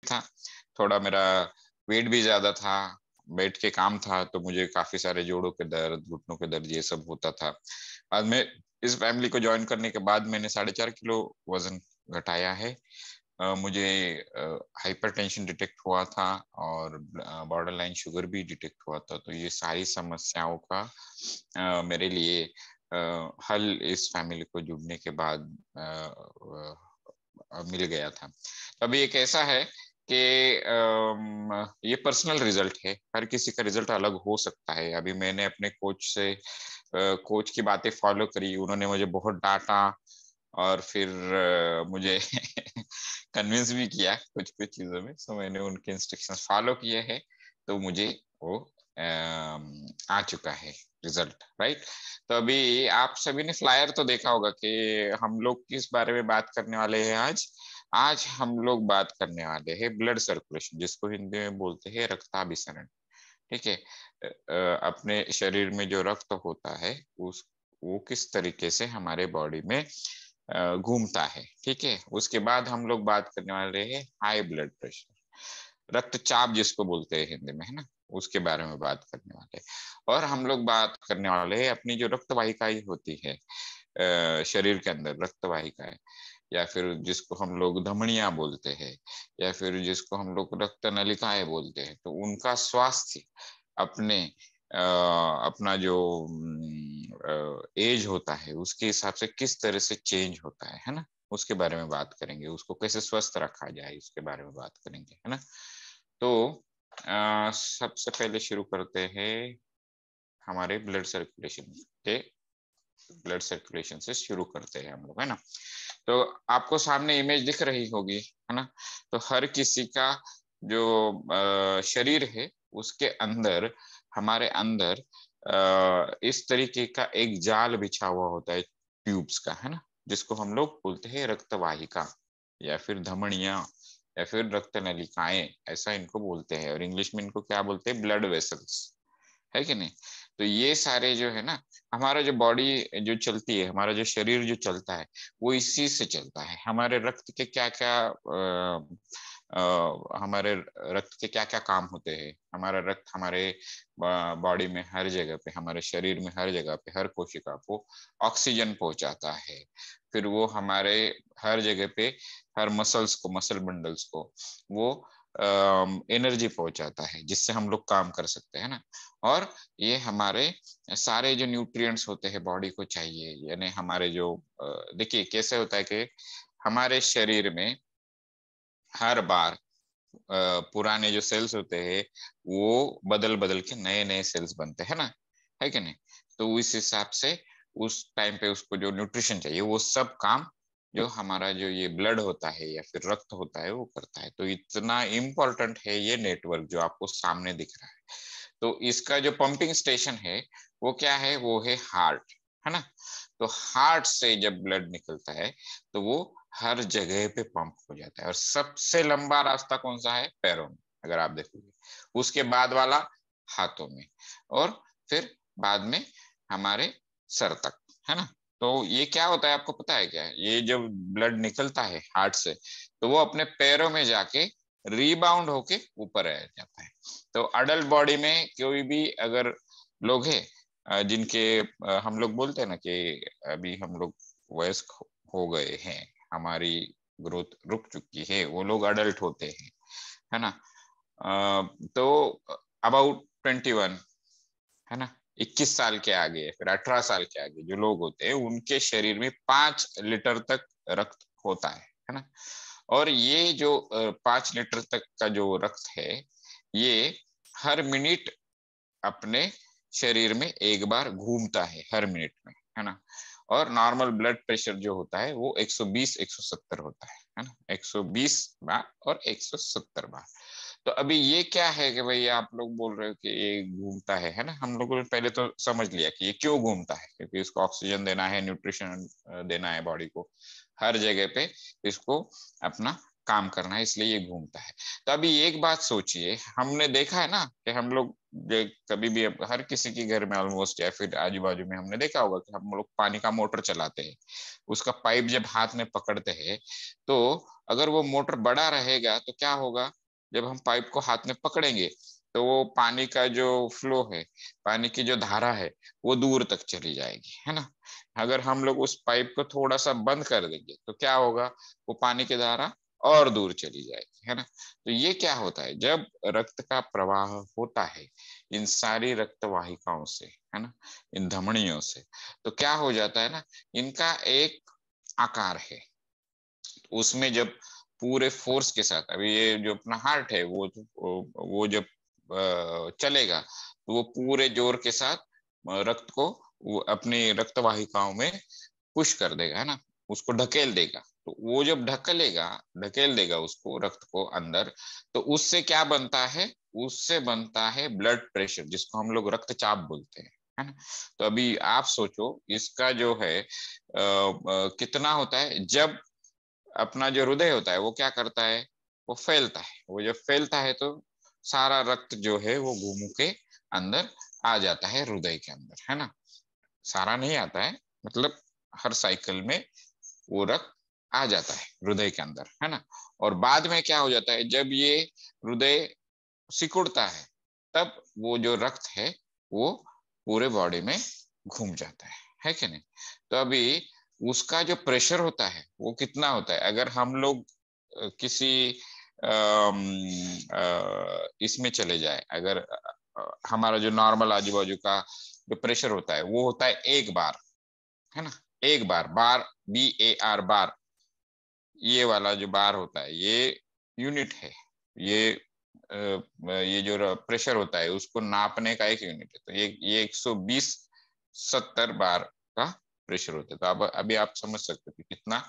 था, थोड़ा मेरा वेट भी ज्यादा था, बैठ के काम था, तो मुझे काफी सारे जोड़ों के दर्द, घुटनों के दर्द ये सब होता था। बाद में इस फैमिली को ज्वाइन करने के बाद मैंने 4.5 किलो वजन घटाया है। मुझे हाइपरटेंशन डिटेक्ट हुआ था और बॉर्डर लाइन शुगर भी डिटेक्ट हुआ था। तो ये सारी समस्याओं का मेरे लिए हल इस फैमिली को जुड़ने के बाद मिल गया था। तो अभी एक ऐसा है कि ये पर्सनल रिजल्ट है, हर किसी का रिजल्ट अलग हो सकता है। अभी मैंने अपने कोच से कोच की बातें फॉलो करी, उन्होंने मुझे बहुत डांटा और फिर मुझे कन्विंस भी किया कुछ कुछ चीजों में। सो मैंने उनके इंस्ट्रक्शंस फॉलो किए हैं, तो मुझे वो आ चुका है रिजल्ट, राइट। तो अभी आप सभी ने फ्लायर तो देखा होगा कि हम लोग किस बारे में बात करने वाले हैं आज। आज हम लोग बात करने वाले हैं ब्लड सर्कुलेशन, जिसको हिंदी में बोलते हैं रक्ताभिसरण। ठीक है। अपने शरीर में जो रक्त होता है उस वो किस तरीके से हमारे बॉडी में घूमता है। ठीक है। उसके बाद हम लोग बात करने वाले हैं हाई ब्लड प्रेशर, रक्तचाप जिसको बोलते हैं हिंदी में, है ना, उसके बारे में बात करने वाले हैं। और हम लोग बात करने वाले हैं अपनी जो रक्त वाहिकाएं होती है शरीर के अंदर, रक्त वाहिकाएं, या फिर जिसको हम लोग धमनियां बोलते हैं, या फिर जिसको हम लोग रक्त नलिकाएं बोलते हैं, तो उनका स्वास्थ्य अपने अपना जो एज होता है उसके हिसाब से किस तरह से चेंज होता है ना, उसके बारे में बात करेंगे। उसको कैसे स्वस्थ रखा जाए उसके बारे में बात करेंगे, है ना। तो सबसे पहले शुरू करते हैं हमारे ब्लड सर्कुलेशन के, ब्लड सर्कुलेशन से शुरू करते हैं हम लोग, है ना। तो आपको सामने इमेज दिख रही होगी, है ना। तो हर किसी का जो शरीर है उसके अंदर, हमारे अंदर इस तरीके का एक जाल बिछा हुआ होता है ट्यूब्स का, है ना, जिसको हम लोग बोलते हैं रक्तवाहिका या फिर धमनियां या फिर रक्त नलिकाएं, ऐसा इनको बोलते हैं। और इंग्लिश में इनको क्या बोलते हैं, ब्लड वेसल्स, है कि नहीं। तो ये सारे जो है ना, हमारा जो बॉडी जो चलती है, हमारा जो शरीर जो चलता है वो इसी से चलता है। हमारे रक्त के क्या क्या हमारे रक्त के क्या क्या काम होते हैं। हमारा रक्त हमारे बॉडी में हर जगह पे, हमारे शरीर में हर जगह पे, हर कोशिका को ऑक्सीजन पहुंचाता है। फिर वो हमारे हर जगह पे, हर मसल्स को, मसल बंडल्स को वो एनर्जी पहुंचाता है, जिससे हम लोग काम कर सकते हैं ना। और ये हमारे सारे जो न्यूट्रिएंट्स होते हैं बॉडी को चाहिए, यानी हमारे जो देखिए कैसे होता है कि हमारे शरीर में हर बार पुराने जो सेल्स होते हैं वो बदल बदल के नए नए सेल्स बनते हैं ना, है कि नहीं। तो उस हिसाब से उस टाइम पे उसको जो न्यूट्रिशन चाहिए वो सब काम जो हमारा जो ये ब्लड होता है या फिर रक्त होता है वो करता है। तो इतना इम्पोर्टेंट है ये नेटवर्क जो आपको सामने दिख रहा है। तो इसका जो पंपिंग स्टेशन है वो क्या है, वो है हार्ट, है ना। तो हार्ट से जब ब्लड निकलता है तो वो हर जगह पे पंप हो जाता है। और सबसे लंबा रास्ता कौन सा है, पैरों में, अगर आप देखोगे। उसके बाद वाला हाथों में, और फिर बाद में हमारे सर तक, है ना। तो ये क्या होता है आपको पता है क्या, ये जब ब्लड निकलता है हार्ट से तो वो अपने पैरों में जाके रीबाउंड होके ऊपर आ जाता है। तो अडल्ट बॉडी में कोई भी अगर लोग हैं जिनके हम लोग बोलते हैं ना कि अभी हम लोग वयस्क हो गए हैं, हमारी ग्रोथ रुक चुकी है, वो लोग अडल्ट होते हैं, है ना। तो अबाउट 21, है ना, 21 साल के आगे फिर 18 साल के आगे जो लोग होते हैं उनके शरीर में 5 लीटर तक रक्त होता है ना। और ये जो 5 लीटर तक का जो रक्त है ये हर मिनट अपने शरीर में एक बार घूमता है, हर मिनट में, है ना। और नॉर्मल ब्लड प्रेशर जो होता है वो 120 170 होता है ना, 120 बार और 170 बार। तो अभी ये क्या है कि भाई आप लोग बोल रहे हो कि ये घूमता है ना। हम लोगों ने पहले तो समझ लिया कि ये क्यों घूमता है, क्योंकि इसको ऑक्सीजन देना है, न्यूट्रिशन देना है बॉडी को, हर जगह पे इसको अपना काम करना है, इसलिए ये घूमता है। तो अभी एक बात सोचिए, हमने देखा है ना कि हम लोग कभी भी हर किसी के घर में ऑलमोस्ट या फिर आजू बाजू में हमने देखा होगा कि हम लोग पानी का मोटर चलाते हैं, उसका पाइप जब हाथ में पकड़ते हैं तो अगर वो मोटर बड़ा रहेगा तो क्या होगा, जब हम पाइप को हाथ में पकड़ेंगे तो वो पानी का जो फ्लो है, पानी की जो धारा है, वो दूर तक चली जाएगी, है ना। अगर हम लोग उस पाइप को थोड़ा सा बंद कर देंगे तो क्या होगा, वो पानी की धारा और दूर चली जाएगी, है ना। तो ये क्या होता है, जब रक्त का प्रवाह होता है इन सारी रक्त वाहिकाओं से, है ना, इन धमनियों से, तो क्या हो जाता है ना, इनका एक आकार है। उसमें जब पूरे फोर्स के साथ, अभी ये जो अपना हार्ट है वो जब चलेगा तो वो पूरे जोर के साथ रक्त को वो अपनी रक्त वाहिकाओं में पुश कर देगा, है ना, उसको ढकेल देगा। तो वो जब ढकेल देगा उसको, रक्त को अंदर, तो उससे क्या बनता है, उससे बनता है ब्लड प्रेशर, जिसको हम लोग रक्तचाप बोलते हैं, है ना। तो अभी आप सोचो इसका जो है कितना होता है, जब अपना जो हृदय होता है वो क्या करता है, वो फैलता है, वो जब फैलता है तो सारा रक्त जो है वो घूम के अंदर आ जाता है हृदय के अंदर, है ना। सारा नहीं आता है, मतलब हर साइकिल में वो रक्त आ जाता है हृदय के अंदर, है ना। और बाद में क्या हो जाता है, जब ये हृदय सिकुड़ता है तब वो जो रक्त है वो पूरे बॉडी में घूम जाता है कि नहीं। तो अभी उसका जो प्रेशर होता है वो कितना होता है, अगर हम लोग किसी इसमें चले जाए, अगर हमारा जो नॉर्मल आजू बाजू का जो प्रेशर होता है वो होता है एक बार, है ना, एक बार, बार, BAR, ये वाला जो बार होता है ये यूनिट है, ये ये जो प्रेशर होता है उसको नापने का एक यूनिट है। तो ये 120 70 बार का प्रेशर होता है। तो अब अभी आप समझ सकते हो कि कितना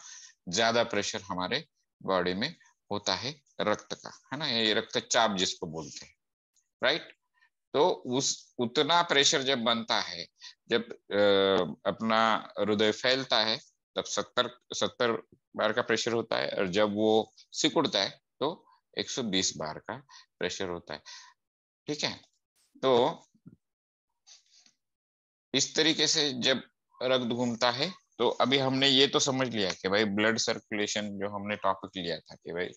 ज्यादा प्रेशर हमारे बॉडी में होता है रक्त का, है ना, ये रक्तचाप जिसको बोलते हैं, राइट। तो उस उतना प्रेशर जब बनता है, जब अपना हृदय फैलता है तब 70 बार का प्रेशर होता है, और जब वो सिकुड़ता है तो 120 बार का प्रेशर होता है, ठीक है। तो इस तरीके से जब रक्त घूमता है, तो अभी हमने ये तो समझ लिया कि भाई ब्लड सर्कुलेशन, जो हमने टॉपिक लिया था कि भाई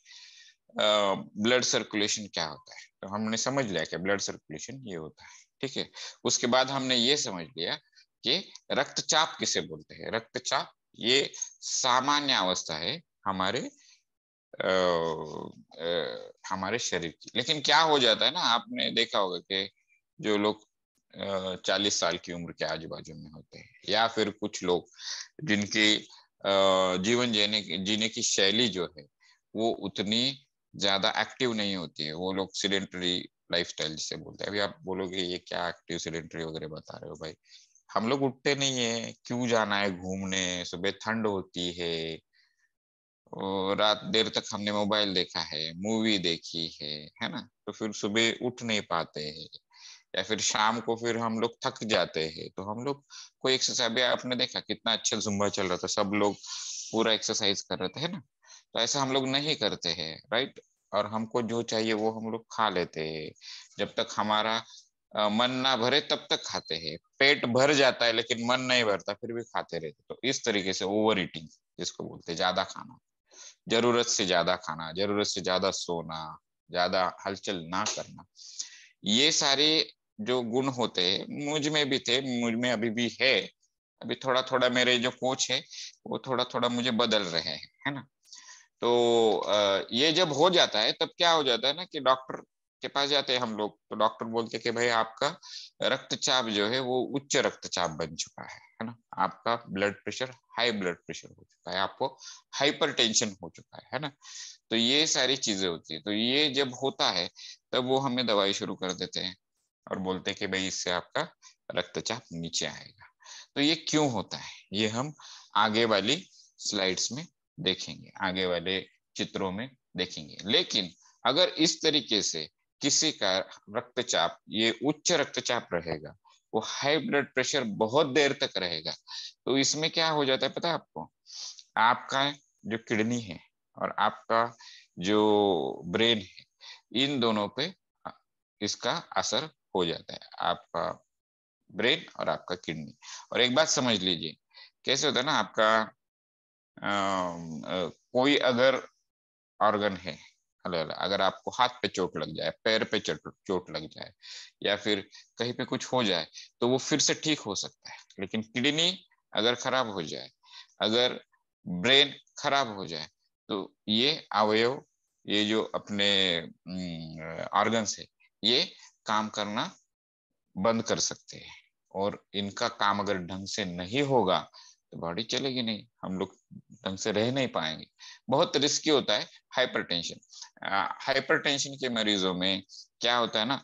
ब्लड सर्कुलेशन क्या होता है, तो हमने समझ लिया कि ब्लड सर्कुलेशन ये होता है, ठीक है। उसके बाद हमने ये समझ लिया कि रक्तचाप किसे बोलते हैं। रक्तचाप ये सामान्य अवस्था है हमारे हमारे शरीर की। लेकिन क्या हो जाता है ना, आपने देखा होगा कि जो लोग 40 साल की उम्र के आजू बाजू में होते हैं, या फिर कुछ लोग जिनकी जीवन जीने की शैली जो है वो उतनी ज्यादा एक्टिव नहीं होती है, वो लोग सिडेंटरी लाइफस्टाइल जिसे बोलते हैं। अभी आप बोलोगे ये क्या एक्टिव सिडेंटरी वगैरह बता रहे हो भाई, हम लोग उठते नहीं है, क्यों जाना है घूमने, सुबह ठंड होती और रात देर तक हमने मोबाइल देखा है, मूवी देखी है ना, तो फिर सुबह उठ नहीं पाते हैं, या फिर शाम को फिर हम लोग थक जाते हैं, तो हम लोग कोई एक्सरसाइज, अभी आपने देखा कितना अच्छा जुम्बा चल रहा था, सब लोग पूरा एक्सरसाइज कर रहे थे, है ना। तो ऐसा हम लोग नहीं करते हैं, राइट। और हमको जो चाहिए वो हम लोग खा लेते हैं, जब तक हमारा मन ना भरे तब तक खाते हैं, पेट भर जाता है लेकिन मन नहीं भरता फिर भी खाते रहते। तो इस तरीके से ओवर ईटिंग जिसको बोलते हैं, ज्यादा खाना, जरूरत से ज्यादा खाना, जरूरत से ज्यादा सोना, ज्यादा हलचल ना करना, ये सारे जो गुण होते हैं मुझ में भी थे, मुझ में अभी भी है। अभी थोड़ा थोड़ा मेरे जो कोच है वो थोड़ा थोड़ा मुझे बदल रहे हैं, है ना। तो ये जब हो जाता है तब क्या हो जाता है ना कि डॉक्टर के पास जाते हैं हम लोग, तो डॉक्टर बोलते हैं कि भाई आपका रक्तचाप जो है वो उच्च रक्तचाप बन चुका है ना, आपका blood pressure high blood pressure हो चुका है, आपको हाइपरटेंशन हो चुका है ना। तो ये सारी चीजें होती है, तो ये जब होता है तब वो हमें दवाई शुरू कर देते हैं और बोलते हैं कि भाई इससे आपका रक्तचाप नीचे आएगा। तो ये क्यों होता है ये हम आगे वाली स्लाइड्स में देखेंगे, आगे वाले चित्रों में देखेंगे। लेकिन अगर इस तरीके से किसी का रक्तचाप ये उच्च रक्तचाप रहेगा, वो हाई ब्लड प्रेशर बहुत देर तक रहेगा, तो इसमें क्या हो जाता है पता है आपको, आपका जो किडनी है और आपका जो ब्रेन है, इन दोनों पे इसका असर हो जाता है, आपका ब्रेन और आपका किडनी। और एक बात समझ लीजिए, कैसे होता है ना, आपका कोई अगर ऑर्गन है अलग अलग, अगर आपको हाथ पे चोट लग जाए, पैर पे चोट लग जाए, या फिर कहीं पे कुछ हो जाए, तो वो फिर से ठीक हो सकता है। लेकिन किडनी अगर खराब हो जाए, अगर ब्रेन खराब हो जाए, तो ये अवयव, ये जो अपने ऑर्गन्स है, ये काम करना बंद कर सकते हैं। और इनका काम अगर ढंग से नहीं होगा तो बॉडी चलेगी नहीं, हम लोग ढंग से रह नहीं पाएंगे। बहुत रिस्की होता है हाइपरटेंशन। हाइपरटेंशन के मरीजों में क्या होता है ना,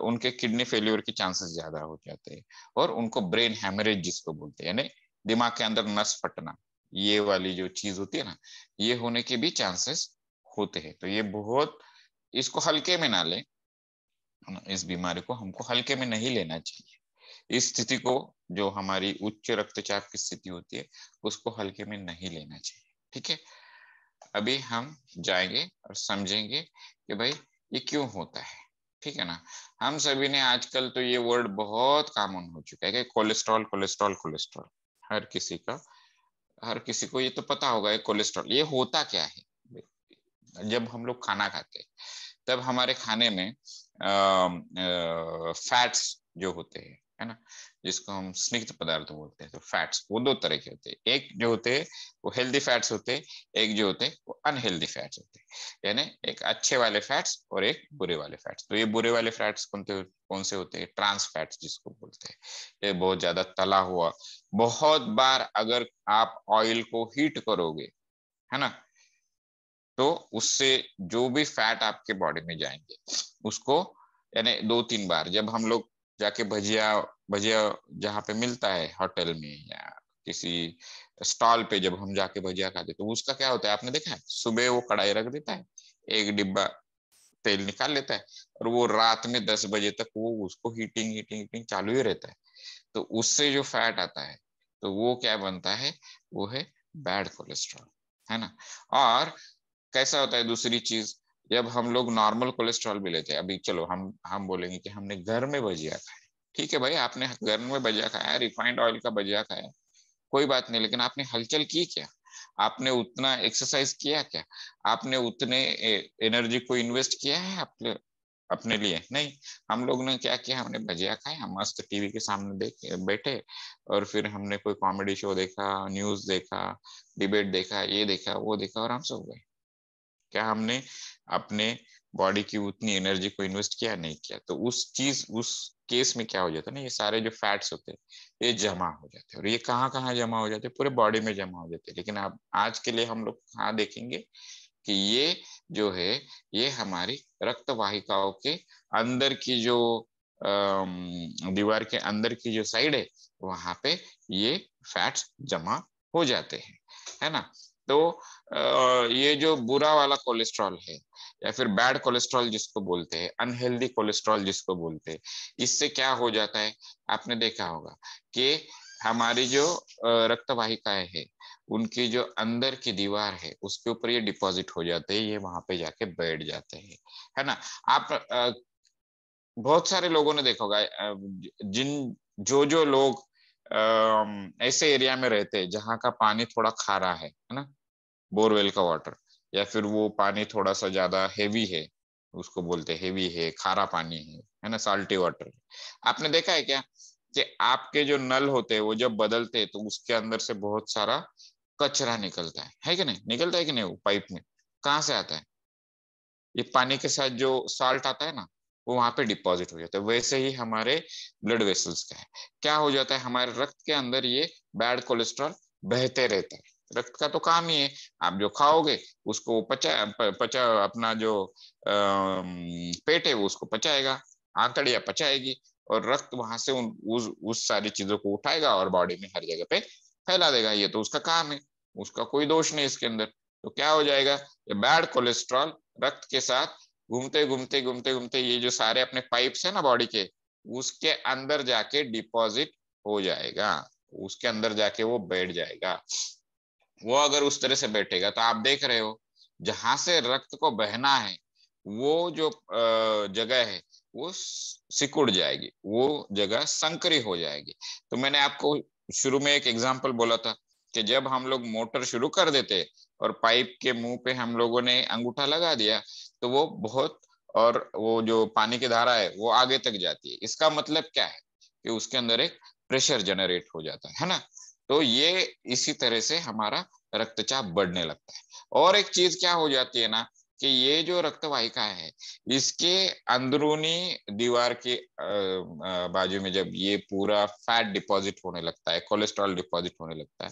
उनके किडनी फेल्योर के चांसेस ज्यादा हो जाते हैं, और उनको ब्रेन हैमरेज जिसको बोलते हैं, यानी दिमाग के अंदर नस फटना, ये वाली जो चीज होती है ना, ये होने के भी चांसेस होते हैं। तो ये बहुत, इसको हल्के में ना लें, इस बीमारी को हमको हल्के में नहीं लेना चाहिए। इस स्थिति को, जो हमारी उच्च रक्तचाप की स्थिति होती है, उसको हल्के में नहीं लेना चाहिए। ठीक है, अभी हम जाएंगे और समझेंगे कि भाई ये क्यों होता है। ठीक है ना, हम सभी ने आजकल तो ये वर्ड बहुत कॉमन हो चुका है कि कोलेस्ट्रॉल कोलेस्ट्रॉल कोलेस्ट्रॉल, हर किसी का, हर किसी को ये तो पता होगा ये कोलेस्ट्रॉल ये होता क्या है। जब हम लोग खाना खाते हैं, तब हमारे खाने में फैट्स जो होते हैं, है ना, जिसको हम स्निग्ध पदार्थ बोलते हैं, तो फैट्स वो दो तरह के होते हैं। एक जो होते हैं वो हेल्दी फैट्स होते हैं, एक जो होते हैं वो अनहेल्दी फैट्स होते हैं, यानी एक अच्छे वाले फैट्स और एक बुरे वाले फैट्स। तो ये बुरे वाले फैट्स कौन से होते हैं? ट्रांस फैट्स जिसको बोलते हैं। ये बहुत ज्यादा तला हुआ, बहुत बार अगर आप ऑयल को हीट करोगे, है ना, तो उससे जो भी फैट आपके बॉडी में जाएंगे, उसको, यानी 2-3 बार जब हम लोग जाके भजिया भजिया जहाँ पे मिलता है होटल में या किसी स्टॉल पे, जब हम जाके भजिया खाते, तो उसका क्या होता है आपने देखा है, सुबह वो कढ़ाई रख देता है, एक डिब्बा तेल निकाल लेता है, और वो रात में 10 बजे तक वो उसको हीटिंग हीटिंग हीटिंग चालू ही रहता है। तो उससे जो फैट आता है, तो वो क्या बनता है, वो है बैड कोलेस्ट्रॉल, है ना। और कैसा होता है दूसरी चीज, जब हम लोग नॉर्मल कोलेस्ट्रॉल भी लेते हैं, अभी चलो हम बोलेंगे कि हमने घर में भजिया खाया, ठीक है भाई, आपने घर में भजिया खाया, रिफाइंड ऑयल का भजिया खाया, कोई बात नहीं, लेकिन आपने हलचल की क्या? आपने उतना एक्सरसाइज किया क्या? आपने उतने एनर्जी को इन्वेस्ट किया है अपने अपने लिए? नहीं। हम लोग ने क्या किया, हमने भजिया खाया, हम मस्त टीवी के सामने देख बैठे, और फिर हमने कोई कॉमेडी शो देखा, न्यूज देखा, डिबेट देखा, ये देखा वो देखा, और हम सो गए। क्या हमने अपने बॉडी की उतनी एनर्जी को इन्वेस्ट किया? नहीं किया। तो उस केस में क्या हो जाता है ना, ये सारे जो फैट्स होते हैं ये जमा हो जाते हैं, और ये कहाँ कहाँ जमा हो जाते हैं? पूरे बॉडी में जमा हो जाते हैं। लेकिन अब आज के लिए हम लोग कहाँ देखेंगे कि ये जो है, ये हमारी रक्त वाहिकाओं के अंदर की जो दीवार के अंदर की जो साइड है, वहां पे ये फैट्स जमा हो जाते हैं, है ना। तो ये जो बुरा वाला कोलेस्ट्रॉल है, या फिर बैड कोलेस्ट्रॉल जिसको बोलते हैं, अनहेल्दी कोलेस्ट्रॉल जिसको बोलते हैं, इससे क्या हो जाता है, आपने देखा होगा कि हमारी जो रक्त वाहिकाएं है, उनकी जो अंदर की दीवार है, उसके ऊपर ये डिपॉजिट हो जाते हैं, ये वहां पे जाके बैठ जाते हैं, है ना। आप बहुत सारे लोगों ने देखा होगा, जिन जो जो लोग ऐसे एरिया में रहते हैं जहाँ का पानी थोड़ा खारा है ना, बोरवेल का वाटर, या फिर वो पानी थोड़ा सा ज्यादा हेवी है, उसको बोलते हैं हेवी है, खारा पानी है ना, साल्टी वाटर। आपने देखा है क्या कि आपके जो नल होते हैं वो जब बदलते हैं, तो उसके अंदर से बहुत सारा कचरा निकलता है कि नहीं? निकलता है कि नहीं? वो पाइप में कहाँ से आता है? ये पानी के साथ जो साल्ट आता है ना, वो वहां पे डिपॉजिट हो जाता है। वैसे ही हमारे ब्लड वेसल्स का है, क्या हो जाता है, हमारे रक्त के अंदर ये बैड कोलेस्ट्रॉल बहते रहता है। रक्त का तो काम ही है, आप जो खाओगे उसको पचा अपना जो पेट है वो उसको पचाएगा, आंतड़ियां पचाएगी, और रक्त वहां से उस सारी चीजों को उठाएगा और बॉडी में हर जगह पे फैला देगा। ये तो उसका काम है, उसका कोई दोष नहीं इसके अंदर। तो क्या हो जाएगा, ये बैड कोलेस्ट्रॉल रक्त के साथ घूमते घूमते घूमते घूमते, ये जो सारे अपने पाइप्स है ना बॉडी के, उसके अंदर जाके डिपॉजिट हो जाएगा, उसके अंदर जाके वो बैठ जाएगा। वो अगर उस तरह से बैठेगा तो आप देख रहे हो, जहां से रक्त को बहना है, वो जो जगह है वो सिकुड़ जाएगी, वो जगह संकरी हो जाएगी। तो मैंने आपको शुरू में एक एग्जांपल बोला था कि जब हम लोग मोटर शुरू कर देते और पाइप के मुंह पे हम लोगों ने अंगूठा लगा दिया तो वो बहुत, और वो जो पानी की धारा है वो आगे तक जाती है। इसका मतलब क्या है कि उसके अंदर एक प्रेशर जनरेट हो जाता है ना। तो ये इसी तरह से हमारा रक्तचाप बढ़ने लगता है। और एक चीज क्या हो जाती है ना कि ये जो रक्त वाहिका है इसके अंदरूनी दीवार के बाजू में जब ये पूरा फैट डिपॉजिट होने लगता है, कोलेस्ट्रॉल डिपॉजिट होने लगता है,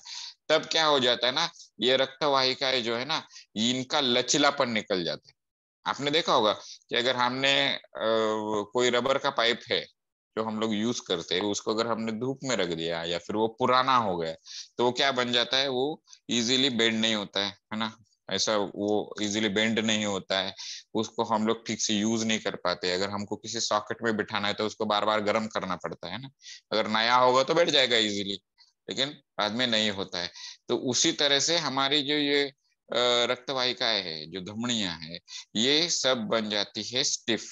तब क्या हो जाता है ना, ये रक्त वाहिकाएं जो है ना इनका लचीलापन निकल जाता है। आपने देखा होगा कि अगर हमने कोई रबर का पाइप है जो हम लोग यूज करते हैं, उसको अगर हमने धूप में रख दिया या फिर वो पुराना हो गया तो वो क्या बन जाता है, वो इजीली बेंड नहीं होता है ना। ऐसा वो इजीली बेंड नहीं होता है, उसको हम लोग ठीक से यूज नहीं कर पाते। अगर हमको किसी सॉकेट में बिठाना है तो उसको बार बार गर्म करना पड़ता है ना। अगर नया होगा तो बैठ जाएगा इजीली, लेकिन बाद में नहीं होता है। तो उसी तरह से हमारी जो ये रक्त वाहिकाएं है, जो धमनियां है, ये सब बन जाती है स्टिफ।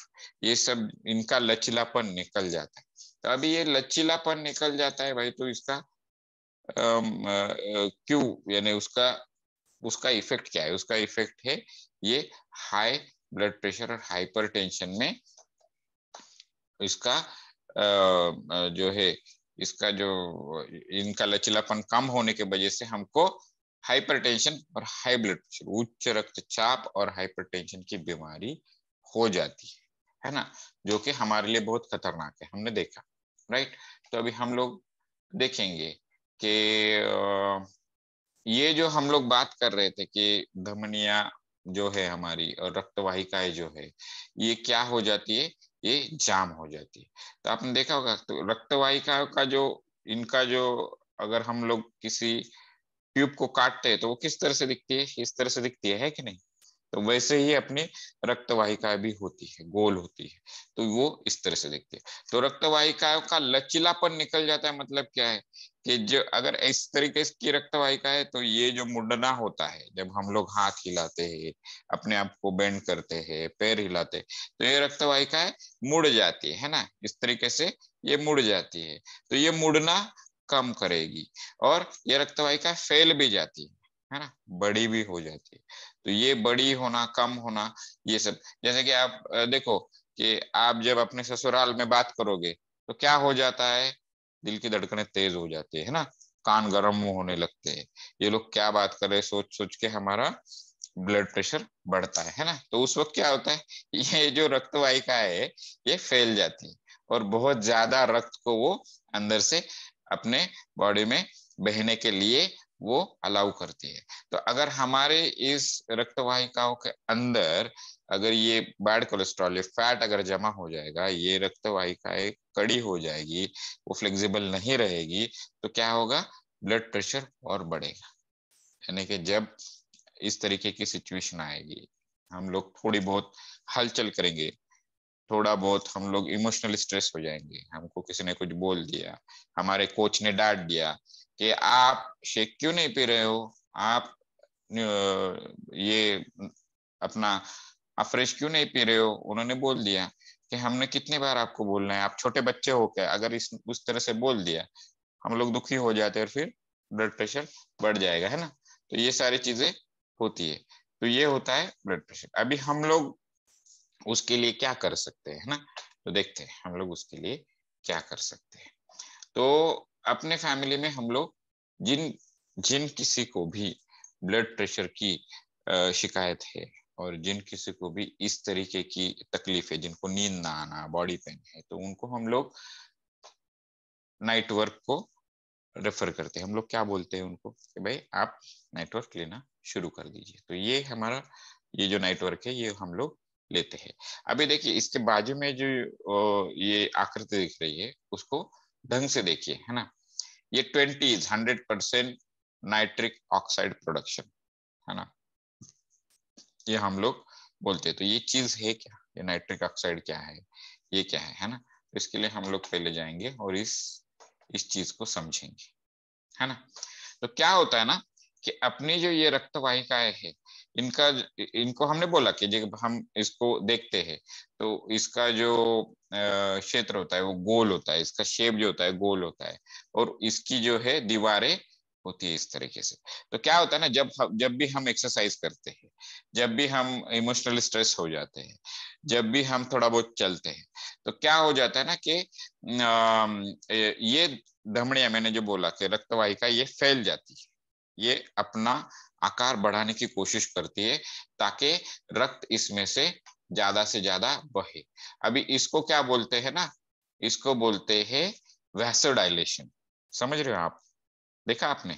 ये सब इनका लचीलापन निकल जाता है। तो अभी ये लचीलापन निकल जाता है भाई, तो इसका क्यों, यानी उसका उसका इफेक्ट क्या है? उसका इफेक्ट है ये हाई ब्लड प्रेशर और हाइपरटेंशन में इसका जो है, इसका जो इनका लचीलापन कम होने के वजह से हमको हाइपरटेंशन और हाई ब्लड प्रेशर, उच्च रक्तचाप और हाइपरटेंशन की बीमारी हो जाती है ना, जो कि हमारे लिए बहुत खतरनाक है, हमने देखा, राइट। तो अभी हम लोग देखेंगे कि ये जो हम लोग बात कर रहे थे कि धमनियां जो है हमारी और रक्तवाहिकाएं जो है ये क्या हो जाती है, ये जाम हो जाती है। तो आपने देखा होगा तो रक्तवाहिकाओं का जो, इनका जो, अगर हम लोग किसी ट्यूब को काटते हैं तो वो किस तरह से दिखती है, इस तरह से दिखती है कि नहीं? तो वैसे ही अपनी रक्त वाहिकाएं भी होती है, गोल होती है, तो वो इस तरह से दिखती है। तो रक्त वाहिकाओं का लचीलापन निकल जाता है, मतलब क्या है कि जो अगर इस तरीके की रक्त वाहिका है तो ये जो मुड़ना होता है, जब हम लोग हाथ हिलाते हैं, अपने आप को बेंड करते हैं, पैर हिलाते हैं, तो ये रक्त वाहिकाएं मुड़ जाती है ना, इस तरीके से ये मुड़ जाती है। तो ये मुड़ना कम करेगी और ये रक्त वाहिका फैल भी जाती है ना, बड़ी भी हो जाती है। तो ये बड़ी होना, कम होना, ये सब, जैसे कि आप देखो कि आप जब अपने ससुराल में बात करोगे तो क्या हो जाता है, दिल की धड़कनें तेज हो जाती है ना, कान गर्म होने लगते हैं, ये लोग क्या बात कर रहे हैं सोच सोच के हमारा ब्लड प्रेशर बढ़ता है ना। तो उस वक्त क्या होता है, ये जो रक्त वाहिका है ये फैल जाती है और बहुत ज्यादा रक्त को वो अंदर से अपने बॉडी में बहने के लिए वो अलाउ करती है। तो अगर हमारे इस रक्त वाहिकाओं के अंदर अगर ये बैड कोलेस्ट्रॉल, ये फैट अगर जमा हो जाएगा, ये रक्त वाहिकाएं कड़ी हो जाएगी, वो फ्लेक्सिबल नहीं रहेगी, तो क्या होगा, ब्लड प्रेशर और बढ़ेगा। यानी कि जब इस तरीके की सिचुएशन आएगी, हम लोग थोड़ी बहुत हलचल करेंगे, थोड़ा बहुत हम लोग इमोशनल स्ट्रेस हो जाएंगे, हमको किसी ने कुछ बोल दिया, हमारे कोच ने डांट दिया कि आप शेक क्यों नहीं पी रहे हो, आप ये अपना अफ्रेश क्यों नहीं पी रहे हो, उन्होंने बोल दिया कि हमने कितनी बार आपको बोलना है, आप छोटे बच्चे हो क्या, अगर इस उस तरह से बोल दिया, हम लोग दुखी हो जाते हैं और फिर ब्लड प्रेशर बढ़ जाएगा, है ना। तो ये सारी चीजें होती है। तो ये होता है ब्लड प्रेशर। अभी हम लोग उसके लिए क्या कर सकते हैं, है ना, तो देखते हैं हम लोग उसके लिए क्या कर सकते हैं। तो अपने फैमिली में हम लोग जिन जिन किसी को भी ब्लड प्रेशर की शिकायत है और जिन किसी को भी इस तरीके की तकलीफ है, जिनको नींद ना आना, बॉडी पेन है, तो उनको हम लोग नाइट वर्क को रेफर करते हैं। हम लोग क्या बोलते हैं उनको कि भाई आप नाइट वर्क लेना शुरू कर दीजिए। तो ये हमारा ये जो नाइट वर्क है ये हम लोग लेते हैं। अभी देखिए इसके बाजू में जो ये आकृति दिख रही है उसको ढंग से देखिए, है ना। ये 100% नाइट्रिक ऑक्साइड प्रोडक्शन, है ना, ये हम लोग बोलते हैं। तो ये चीज है क्या, ये नाइट्रिक ऑक्साइड क्या है, ये क्या है ना। तो इसके लिए हम लोग पहले जाएंगे और इस चीज को समझेंगे, है ना। तो क्या होता है ना कि अपनी जो ये रक्त वाहिकाएं है, इनका, इनको हमने बोला कि जब हम इसको देखते हैं तो इसका जो क्षेत्र होता है वो गोल होता है, इसका शेप जो होता है गोल होता है, और इसकी जो है दीवारें होती है इस तरीके से। तो क्या होता है ना, जब भी हम एक्सरसाइज करते हैं, जब भी हम इमोशनल स्ट्रेस हो जाते हैं, जब भी हम थोड़ा बहुत चलते हैं, तो क्या हो जाता है ना कि ये धमनियां, मैंने जो बोला कि रक्त वाहिका ये फैल जाती है, ये अपना आकार बढ़ाने की कोशिश करती है ताकि रक्त इसमें से ज्यादा बहे। अभी इसको क्या बोलते हैं ना, इसको बोलते हैं वैसोडाइलेशन। समझ रहे हो आप? देखा आपने?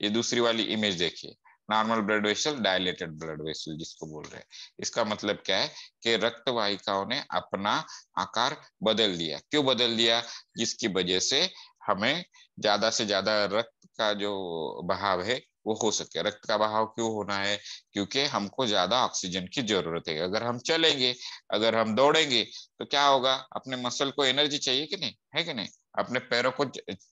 ये दूसरी वाली इमेज देखिए, normal blood vessel, dilated blood vessel जिसको बोल रहे हैं। इसका मतलब क्या है कि रक्त वाहिकाओं ने अपना आकार बदल दिया। क्यों बदल दिया? जिसकी वजह से हमें ज्यादा से ज्यादा रक्त का जो बहाव है वो हो सके। रक्त का बहाव क्यों होना है? क्योंकि हमको ज्यादा ऑक्सीजन की जरूरत है। अगर हम चलेंगे, अगर हम दौड़ेंगे, तो क्या होगा, अपने मसल को एनर्जी चाहिए कि नहीं, है कि नहीं? अपने पैरों को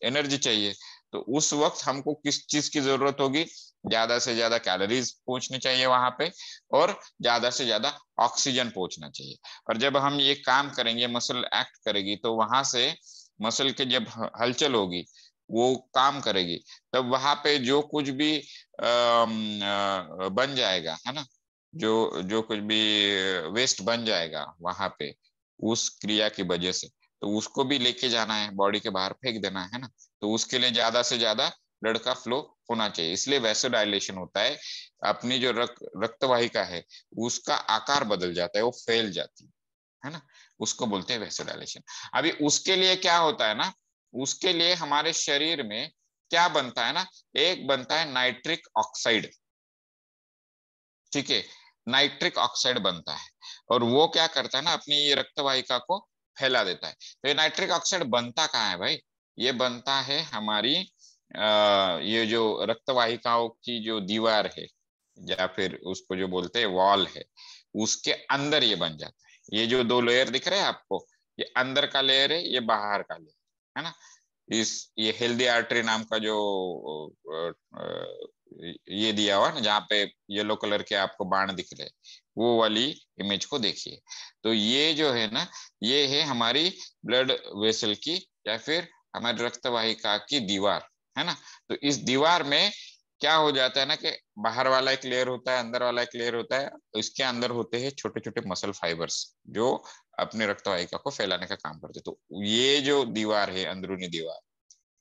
एनर्जी चाहिए। तो उस वक्त हमको किस चीज की जरूरत होगी? ज्यादा से ज्यादा कैलोरीज पहुंचनी चाहिए वहां पे, और ज्यादा से ज्यादा ऑक्सीजन पहुंचना चाहिए। और जब हम ये काम करेंगे, मसल एक्ट करेगी, तो वहां से मसल के जब हलचल होगी, वो काम करेगी, तब वहां पे जो कुछ भी बन जाएगा, है ना, जो जो कुछ भी वेस्ट बन जाएगा वहां पे उस क्रिया की वजह से, तो उसको भी लेके जाना है, बॉडी के बाहर फेंक देना है ना। तो उसके लिए ज्यादा से ज्यादा ब्लड का फ्लो होना चाहिए, इसलिए वैसोडाइलेशन होता है। अपनी जो रक्त वाहिका है उसका आकार बदल जाता है, वो फैल जाती है ना, उसको बोलते हैं वैसोडाइलेशन। अभी उसके लिए क्या होता है ना, उसके लिए हमारे शरीर में क्या बनता है ना, एक बनता है नाइट्रिक ऑक्साइड। ठीक है, नाइट्रिक ऑक्साइड बनता है, और वो क्या करता है ना, अपनी ये रक्त वाहिका को फैला देता है। तो ये नाइट्रिक ऑक्साइड बनता कहाँ है भाई? ये बनता है हमारी ये जो रक्त वाहिकाओं की जो दीवार है, या फिर उसको जो बोलते हैं वॉल है, उसके अंदर ये बन जाता है। ये जो दो लेयर दिख रहे हैं आपको, ये अंदर का लेयर है, ये बाहर का लेयर है ना। इस ये हेल्दी आर्टरी नाम का जो ये दिया हुआ ना, जहाँ पे येलो कलर के आपको बाण दिख रहे, वो वाली इमेज को देखिए। तो ये जो है ना, ये है हमारी ब्लड वेसल की, या फिर हमारी रक्त वाहिका की दीवार, है ना। तो इस दीवार में क्या हो जाता है ना कि बाहर वाला एक लेयर होता है, अंदर वाला एक लेयर होता है। तो इसके अंदर होते हैं छोटे छोटे मसल फाइबर्स, जो अपने रक्त वाहिका को फैलाने का काम करते हैं। तो ये जो दीवार है, अंदरूनी दीवार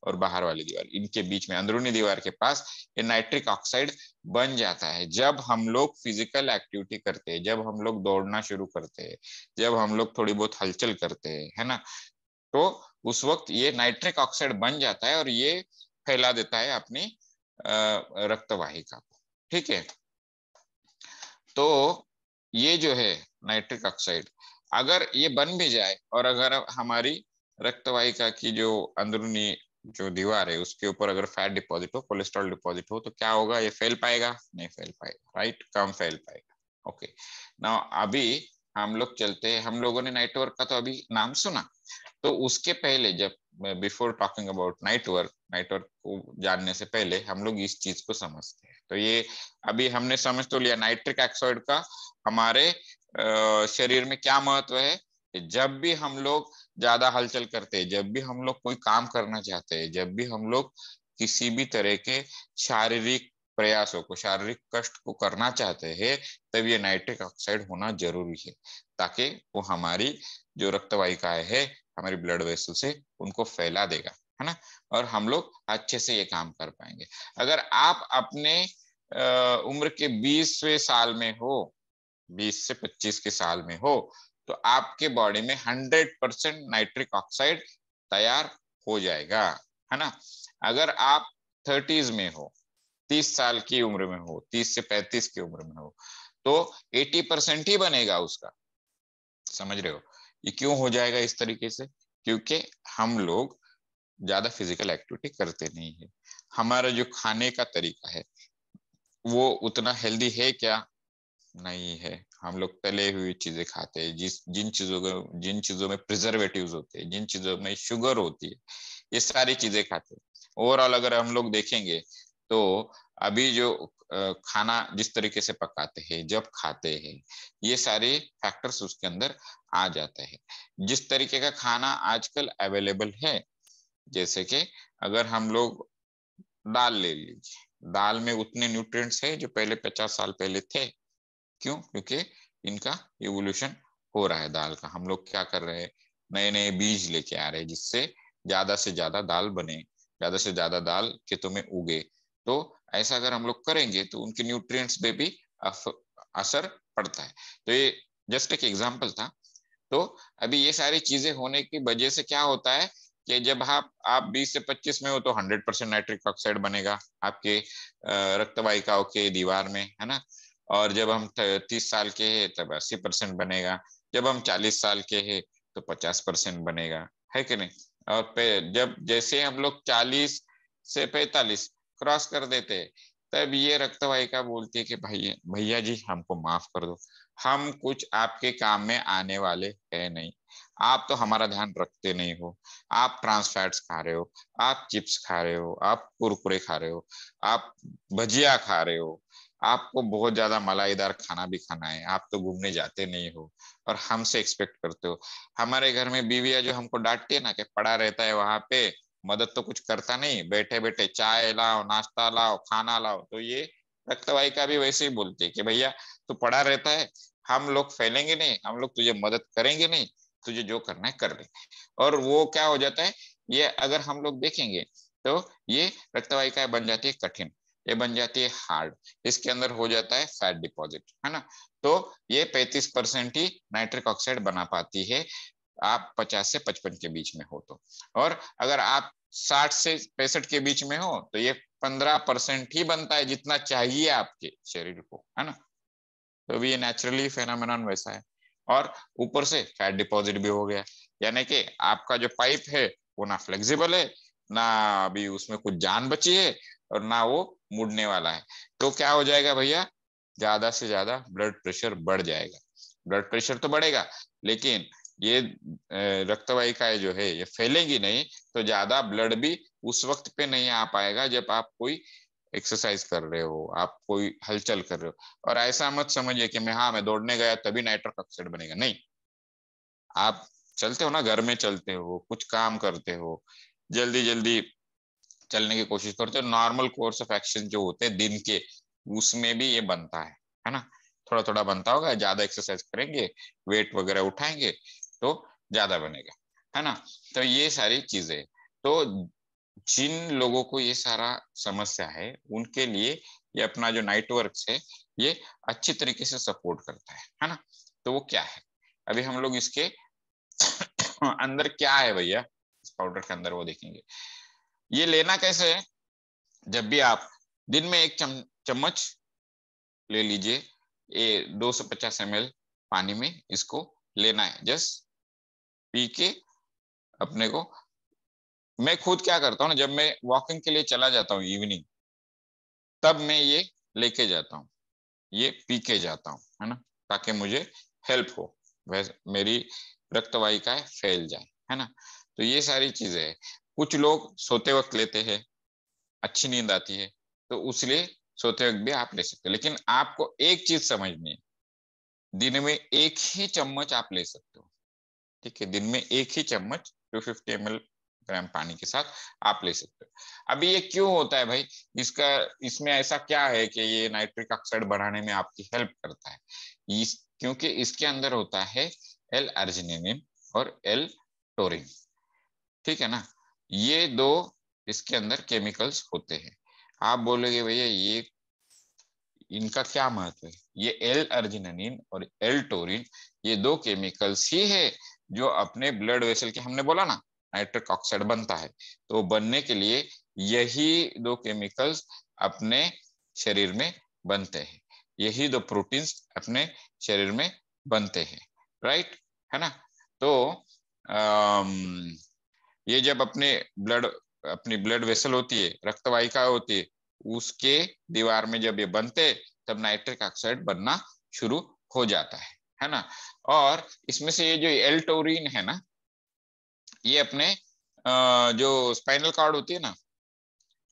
और बाहर वाली दीवार, इनके बीच में अंदरूनी दीवार के पास ये नाइट्रिक ऑक्साइड बन जाता है। जब हम लोग फिजिकल एक्टिविटी करते हैं, जब हम लोग दौड़ना शुरू करते हैं, जब हम लोग थोड़ी बहुत हलचल करते हैं, है ना, तो उस वक्त ये नाइट्रिक ऑक्साइड बन जाता है और ये फैला देता है अपनी रक्त वाहिका को। ठीक है, तो ये जो है नाइट्रिक ऑक्साइड, अगर ये बन भी जाए, और अगर हमारी रक्त वाहिका की जो अंदरूनी जो दीवार है उसके ऊपर अगर फैट डिपॉजिट हो, कोलेस्ट्रॉल डिपॉजिट हो, तो क्या होगा? ये फैल पाएगा? नहीं फैल पाएगा, राइट, कम फैल पाएगा। ओके, नाउ अभी हम लोग चलते हैं, हम लोगों ने नाइट वर्क का तो अभी नाम सुना, तो उसके पहले, जब before talking about night work को जानने से पहले हम लोग इस चीज को समझते हैं। तो ये अभी हमने समझ तो लिया नाइट्रिक ऑक्साइड का हमारे शरीर में क्या महत्व है। जब भी हम लोग ज्यादा हलचल करते हैं, जब भी हम लोग कोई काम करना चाहते हैं, जब भी हम लोग किसी भी तरह के शारीरिक प्रयासों को, शारीरिक कष्ट को करना चाहते हैं, तब ये नाइट्रिक ऑक्साइड होना जरूरी है, ताकि वो हमारी जो रक्त वाहिकाएं है, हमारी ब्लड वेसल से उनको फैला देगा, है ना, और हम लोग अच्छे से ये काम कर पाएंगे। अगर आप अपने उम्र के 20वें साल में हो, 20 से 25 के साल में हो, तो आपके बॉडी में 100% नाइट्रिक ऑक्साइड तैयार हो जाएगा, है ना। अगर आप 30s में हो, 30 साल की उम्र में हो, 30 से 35 की उम्र में हो, तो 80% ही बनेगा उसका। समझ रहे हो? ये क्यों हो जाएगा इस तरीके से? क्योंकि हम लोग ज्यादा फिजिकल एक्टिविटी करते नहीं है। हमारा जो खाने का तरीका है वो उतना हेल्दी है क्या? नहीं है। हम लोग तले हुई चीजें खाते हैं, जिन चीजों में प्रिजर्वेटिव्स होते हैं, जिन चीजों में शुगर होती है, ये सारी चीजें खाते हैं। ओवरऑल अगर हम लोग देखेंगे, तो अभी जो खाना जिस तरीके से पकाते हैं, जब खाते हैं, ये सारे फैक्टर्स उसके अंदर आ जाते हैं। जिस तरीके का खाना आजकल अवेलेबल है, जैसे कि अगर हम लोग दाल ले लीजिए, दाल में उतने न्यूट्रिएंट्स है जो पहले 50 साल पहले थे। क्यों? क्योंकि इनका इवोल्यूशन हो रहा है दाल का। हम लोग क्या कर रहे हैं, नए नए बीज लेके आ रहे हैं जिससे ज्यादा से ज्यादा दाल बने, ज्यादा से ज्यादा दाल खेतों में उगे। तो ऐसा अगर हम लोग करेंगे तो उनके न्यूट्रिएंट्स पे भी असर पड़ता है। तो ये जस्ट एक एग्जांपल था। तो अभी ये सारी चीजें होने की वजह से क्या होता है कि जब आप 20 से 25 में हो तो 100% नाइट्रिक ऑक्साइड बनेगा आपके रक्त वाहिकाओं के दीवार में, है ना। और जब हम 30 साल के हैं तब 80% बनेगा, जब हम 40 साल के हैं तो 50% बनेगा, है कि नहीं। और जब जैसे हम लोग 40 से 45 क्रॉस कर देते हैं तब ये रक्त वाहिका बोलती है कि भैया भैया जी हमको माफ कर दो, हम कुछ आपके काम में आने वाले हैं नहीं, आप तो हमारा ध्यान रखते नहीं हो। आप ट्रांस फैट्स खा रहे हो, आप चिप्स खा रहे हो, आप कुरकुरे खा रहे हो, आप भजिया खा रहे हो, आपको बहुत ज्यादा मलाईदार खाना भी खाना है, आप तो घूमने जाते नहीं हो और हमसे एक्सपेक्ट करते हो। हमारे घर में बीवियां जो हमको डांटती है ना कि पड़ा रहता है वहां पे, मदद तो कुछ करता नहीं, बैठे बैठे चाय लाओ, नाश्ता लाओ, खाना लाओ, तो ये रक्त वाहिका भी वैसे ही बोलती है कि भैया तू पड़ा रहता है, हम लोग फैलेंगे नहीं, हम लोग तुझे मदद करेंगे नहीं, तुझे जो करना है कर ले। और वो क्या हो जाता है, ये अगर हम लोग देखेंगे तो ये रक्त वाहिका बन जाती है कठिन, ये बन जाती है हार्ड, इसके अंदर हो जाता है फैट डिपॉजिट, है ना। तो ये 35% ही नाइट्रिक ऑक्साइड बना पाती है आप 50 से 55 के बीच में हो तो। और अगर आप 60 से 65 के बीच में हो तो ये 15% ही बनता है जितना चाहिए आपके शरीर को, है ना। तो भी ये नेचुरली फेनोमेनन वैसा है। और ऊपर से फैट डिपॉजिट भी हो गया, यानी कि आपका जो पाइप है वो ना फ्लेक्सिबल है, ना अभी उसमें कुछ जान बची है, और ना वो मुड़ने वाला है। तो क्या हो जाएगा भैया, ज्यादा से ज्यादा ब्लड प्रेशर बढ़ जाएगा। ब्लड प्रेशर तो बढ़ेगा, लेकिन ये रक्त वाहिकाएं जो है ये फैलेंगी नहीं, तो ज्यादा ब्लड भी उस वक्त पे नहीं आ पाएगा जब आप कोई एक्सरसाइज कर रहे हो, आप कोई हलचल कर रहे हो। और ऐसा मत समझिए कि मैं दौड़ने गया तभी नाइट्रिक ऑक्साइड बनेगा, नहीं। आप चलते हो ना, घर में चलते हो, कुछ काम करते हो, जल्दी जल्दी चलने की कोशिश करते हो, नॉर्मल कोर्स ऑफ एक्शन जो होते हैं दिन के, उसमें भी ये बनता है ना। थोड़ा थोड़ा बनता होगा, ज्यादा एक्सरसाइज करेंगे, वेट वगैरह उठाएंगे तो ज्यादा बनेगा, है ना। तो ये सारी चीजें, तो जिन लोगों को ये सारा समस्या है उनके लिए ये अपना जो नाइट वर्क है ये अच्छी तरीके से सपोर्ट करता है ना। तो वो क्या है, अभी हम लोग इसके अंदर क्या है भैया, इस पाउडर के अंदर वो देखेंगे। ये लेना कैसे है, जब भी आप दिन में एक चम्मच ले लीजिए, ये 250 ml पानी में इसको लेना है, जस्ट पी के अपने को। मैं खुद क्या करता हूँ ना, जब मैं वॉकिंग के लिए चला जाता हूँ इवनिंग, तब मैं ये लेके जाता हूँ, ये पी के जाता हूँ, है ना, ताकि मुझे हेल्प हो, वैसे मेरी रक्त वाहिकाएं फैल जाए, है ना। तो ये सारी चीजें है। कुछ लोग सोते वक्त लेते हैं, अच्छी नींद आती है, तो उसलिए सोते वक्त भी आप ले सकते हो, लेकिन आपको एक चीज समझनी है, दिन में एक ही चम्मच आप ले सकते हो, ठीक है। दिन में एक ही चम्मच 250 ml ग्राम पानी के साथ आप ले सकते हो। अभी ये क्यों होता है भाई, इसका इसमें ऐसा क्या है कि ये नाइट्रिक ऑक्साइड बढ़ाने में आपकी हेल्प करता है, क्योंकि इसके अंदर होता है एल अर्जिनिन और एल टोरिन, ठीक है ना। ये दो इसके अंदर केमिकल्स होते हैं। आप बोलोगे भैया ये इनका क्या महत्व है, ये एल अर्जिनिन और एल टोरिन ये दो केमिकल्स ही है जो अपने ब्लड वेसल के, हमने बोला ना नाइट्रिक ऑक्साइड बनता है, तो बनने के लिए यही दो केमिकल्स अपने शरीर में बनते हैं, यही दो प्रोटीन्स अपने शरीर में बनते हैं, राइट, है ना। तो ये जब अपनी ब्लड वेसल होती है, रक्त वाहिका होती है, उसके दीवार में जब ये बनते तब नाइट्रिक ऑक्साइड बनना शुरू हो जाता है ना। और इसमें से ये जो एल टोरिन है ना, ये अपने जो स्पाइनल कॉर्ड होती है ना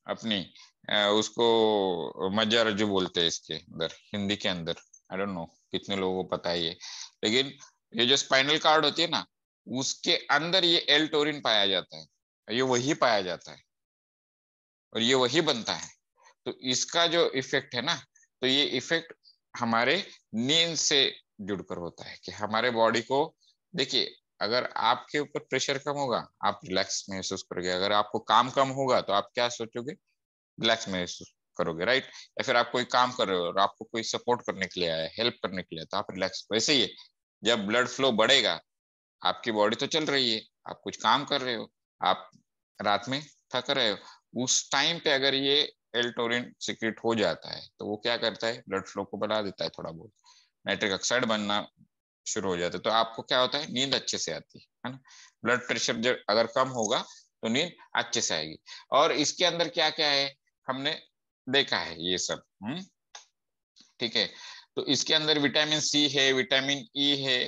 अपनी, उसको मज्जारज्जु बोलते हैं इसके अंदर, हिंदी के अंदर, आई डोंट नो कितने लोगों को पता है ये, लेकिन ये जो स्पाइनल कॉर्ड होती है ना, उसके अंदर ये एल टोरिन पाया जाता है, ये वही पाया जाता है, और ये वही बनता है। तो इसका जो इफेक्ट है ना, तो ये इफेक्ट हमारे नींद से जुड़कर होता है कि हमारे बॉडी को, देखिए अगर आपके ऊपर प्रेशर कम होगा आप रिलैक्स महसूस करोगे, अगर आपको काम कम होगा तो आप क्या सोचोगे, रिलैक्स महसूस करोगे, राइट। या फिर आप कोई काम कर रहे हो और आपको कोई सपोर्ट करने के लिए आया, हेल्प करने के लिए, तो आप रिलैक्स। वैसे ही जब ब्लड फ्लो बढ़ेगा, आपकी बॉडी तो चल रही है, आप कुछ काम कर रहे हो, आप रात में थक रहे हो, उस टाइम पे अगर ये एल्टोरिन सिक्रेट हो जाता है तो वो क्या करता है, ब्लड फ्लो को बढ़ा देता है, थोड़ा बहुत नाइट्रिक ऑक्साइड बनना शुरू हो जाता है, तो आपको क्या होता है, नींद अच्छे से आती है ना। ब्लड प्रेशर जब अगर कम होगा तो नींद अच्छे से आएगी। और इसके अंदर क्या क्या है, हमने देखा है ये सब, ठीक है। तो इसके अंदर विटामिन सी है, विटामिन ई है।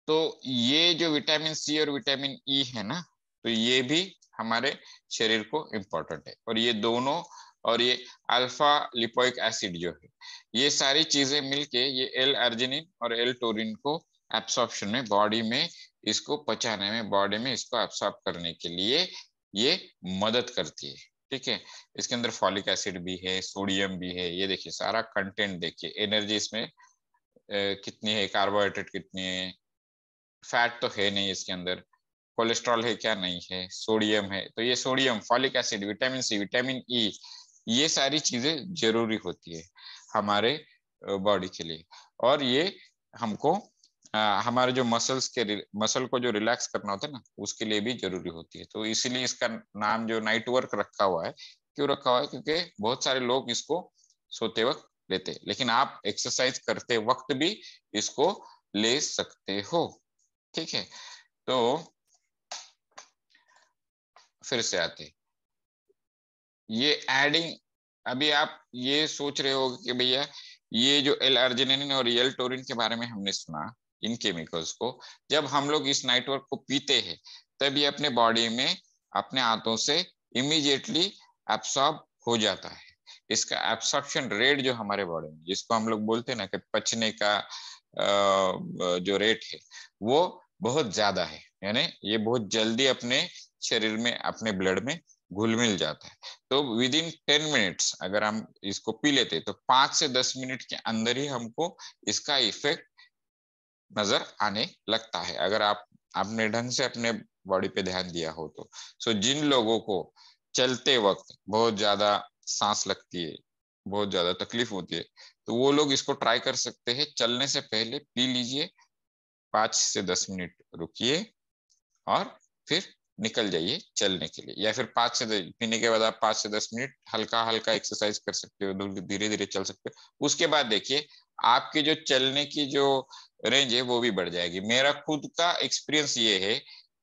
तो ये जो विटामिन सी और विटामिन ई है ना, तो ये भी हमारे शरीर को इम्पोर्टेंट है। और ये दोनों, और ये अल्फा लिपोइक एसिड जो है, ये सारी चीजें मिलके ये एल अर्जिनिन और एल टोरिन को एब्सॉर्प्शन में, बॉडी में इसको पचाने में, बॉडी में इसको एब्सॉर्ब करने के लिए ये मदद करती है, ठीक है। इसके अंदर फॉलिक एसिड भी है, सोडियम भी है, ये देखिए सारा कंटेंट देखिए, एनर्जी इसमें कितनी है, कार्बोहाइड्रेट कितनी है, फैट तो है नहीं इसके अंदर, कोलेस्ट्रॉल है क्या, नहीं है, सोडियम है। तो ये sodium, folic acid, vitamin C, vitamin E, ये सारी चीजें जरूरी होती है हमारे बॉडी के लिए। और ये हमको हमारे जो मसल को जो रिलैक्स करना होता है ना, उसके लिए भी जरूरी होती है। तो इसीलिए इसका नाम जो नाइट वर्क रखा हुआ है, क्यों रखा हुआ है, क्योंकि बहुत सारे लोग इसको सोते वक्त लेते, लेकिन आप एक्सरसाइज करते वक्त भी इसको ले सकते हो, ठीक है। तो फिर से आते, ये एडिंग, अभी आप ये सोच रहे हो कि भैया ये जो एल अर्जिनिन और एल टोरिन के बारे में हमने सुना, इन केमिकल्स को जब हम लोग इस नाइटवर्क को पीते हैं तब ये अपने बॉडी में अपने हाथों से इमीडिएटली एब्सॉर्ब हो जाता है। इसका एब्सॉर्प्शन रेट जो हमारे बॉडी में, जिसको हम लोग बोलते हैं ना कि पचने का जो रेट है, वो बहुत ज्यादा है, यानी ये बहुत जल्दी अपने शरीर में, अपने ब्लड में घुल मिल जाता है। तो विद इन 10 मिनट्स अगर हम इसको पी लेते तो 5 से 10 मिनट के अंदर ही हमको इसका इफेक्ट नजर आने लगता है, अगर आपने ढंग से अपने बॉडी पे ध्यान दिया हो तो। सो जिन लोगों को चलते वक्त बहुत ज्यादा सांस लगती है, बहुत ज्यादा तकलीफ होती है, तो वो लोग इसको ट्राई कर सकते हैं, चलने से पहले पी लीजिए, 5 से 10 मिनट रुकिए और फिर निकल जाइए चलने के लिए, या फिर पीने के बाद आप 5 से 10 मिनट हल्का हल्का एक्सरसाइज कर सकते हो, धीरे धीरे चल सकते हो। उसके बाद देखिए आपकी जो चलने की जो रेंज है वो भी बढ़ जाएगी। मेरा खुद का एक्सपीरियंस ये है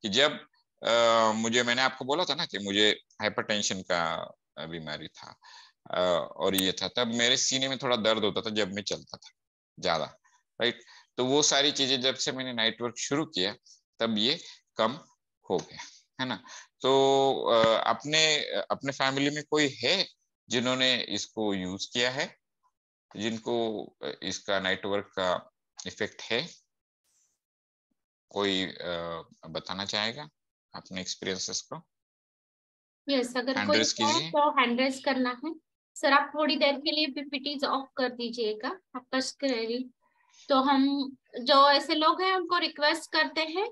कि जब मैंने आपको बोला था ना कि मुझे हाइपरटेंशन का बीमारी था, और ये था, तब मेरे सीने में थोड़ा दर्द होता था जब मैं चलता था ज्यादा, राइट। तो वो सारी चीजें जब से मैंने नाइट वर्क शुरू किया तब ये कम हो गया, है ना। तो अपने अपने फैमिली में कोई है जिन्होंने इसको यूज किया है, जिनको इसका नेटवर्क का इफेक्ट है, कोई बताना चाहेगा अपने एक्सपीरियंसेस को? यस, अगर हैंड कोई रेज है कीजिए। तो हैंड रेज करना है। सर आप थोड़ी देर के लिए पीपीटीज ऑफ कर दीजिएगा आपका स्क्रीन। तो हम जो ऐसे लोग हैं उनको रिक्वेस्ट करते हैं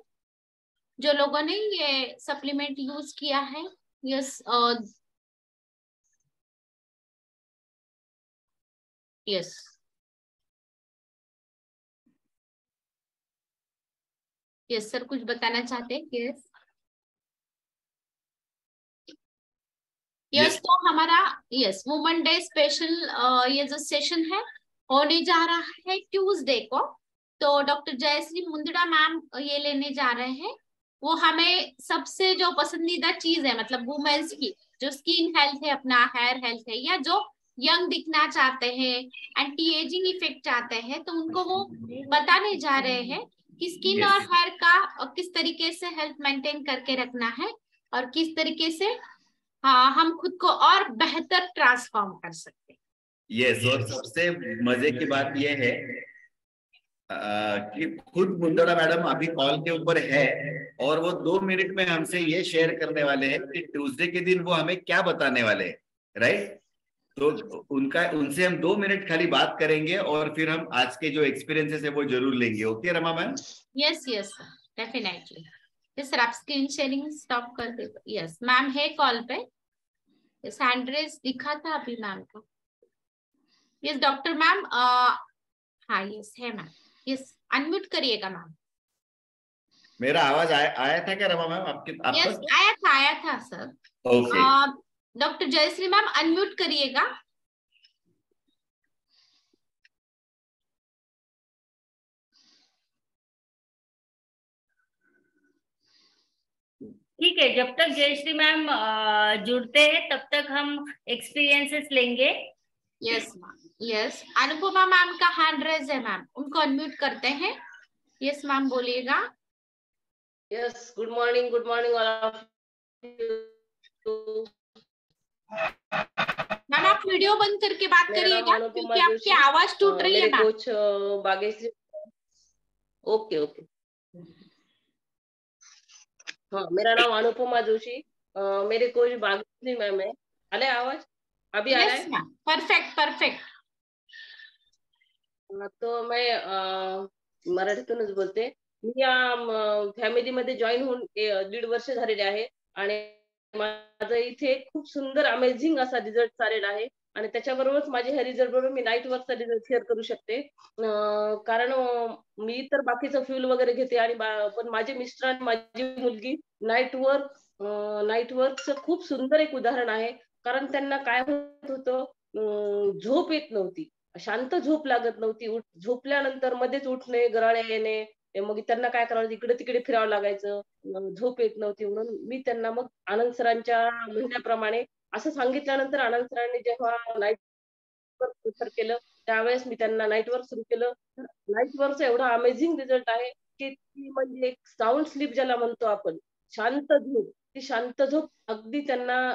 जो लोगों ने ये सप्लीमेंट यूज किया है। यस, यस, यस सर, कुछ बताना चाहते हैं? यस, यस, तो हमारा यस वुमेन डे स्पेशल ये जो सेशन है होने जा रहा है ट्यूसडे को। तो डॉक्टर जयश्री मुंदड़ा मैम ये लेने जा रहे हैं। वो हमें सबसे जो पसंदीदा चीज है, मतलब वुमेन्स की जो स्किन हेल्थ है, अपना हेयर हेल्थ है, या जो यंग दिखना चाहते हैं, एंटी एजिंग इफेक्ट चाहते हैं, तो उनको वो बताने जा रहे हैं कि स्किन और हेयर का किस तरीके से हेल्थ मेंटेन करके रखना है और किस तरीके से हाँ हम खुद को और बेहतर ट्रांसफॉर्म कर सकते हैं। यस, और सबसे मजे की बात यह है कि खुद मुंदड़ा मैडम अभी कॉल के ऊपर है और वो 2 मिनट में हमसे ये शेयर करने वाले हैं कि ट्यूसडे के दिन वो हमें क्या बताने वाले हैं, राइट? तो उनसे हम 2 मिनट खाली बात करेंगे और फिर हम आज के जो एक्सपीरियंसेस है वो जरूर लेंगे। Okay Rama ma'am? Yes yes definitely. Yes sir, आप स्क्रीन शेयरिंग स्टॉप कर दे। यस मैम है कॉल पे। यस हैंड रेज दिखा था अभी मैम का। यस डॉक्टर मैम, हाँ यस है मैम। यस अनम्यूट करिएगा मैम। मेरा आवाज आया था क्या रमा मैम आपके? यस आया था sir. Okay. Doctor Jayashree ma'am unmute करिएगा। ठीक है, जब तक जयश्री मैम जुड़ते हैं तब तक हम एक्सपीरियंसेस लेंगे। Yes ma'am. Yes Anupama ma'am का हैंड रेज है मैम, उनको अनम्यूट करते हैं। यस मैम बोलिएगा। Yes good morning all of you. Ma'am आप वीडियो बंद करके बात करिएगा क्योंकि आपकी आवाज टूट रही है ma'am. Coach Bageshri. Okay okay. हाँ मेरा नाम अनुपमा जोशी, मेरे कोच बागेश्री मैम है। आले आवाज अभी आ रहा है? Perfect perfect. तो मैं मराठीतूनच बोलते। मी या फॅमिलीमध्ये जॉईन होऊन 1.5 वर्ष झालेले आहे आणि माझा इथे खूप सुंदर अमेझिंग असा रिझल्ट आलेला आहे आणि त्याच्याबरोबरच माझ्या ह्या रिझल्ट बरोबर मी नाईट वर्कचा रिझल्ट शेअर करू शकते। कारण मी तर बाकीचं फ्यूल वगैरे घेते आणि पण माझे मिस्टर आणि माझी मुलगी नाईट वर्कचं खूप सुंदर एक उदाहरण आहे। कारण त्यांना काय होत होतं, झोप येत नव्हती, शांत झोप लागत नव्हती, झोपल्यानंतर मध्येच उठणे, गराळे येणे, मग त्यांना काय करावं, इकडे तिकडे फिरावं लागायचं, झोप येत नव्हती। म्हणून मी त्यांना मग आनंद सरांच्या म्हणण्याप्रमाणे असं सांगितल्यानंतर आनंद सरांनी जेव्हा नाईट वर्क प्रिफर केलं त्यावेळेस मी त्यांना नाईट वर्क सुरू केलं। नाईट वर्कचा एवढा अमेझिंग रिझल्ट आहे की ती म्हणजे एक साऊंड स्लीप ज्याला म्हणतो आपण, शांत झोप, ती शांत झोप अगदी त्यांना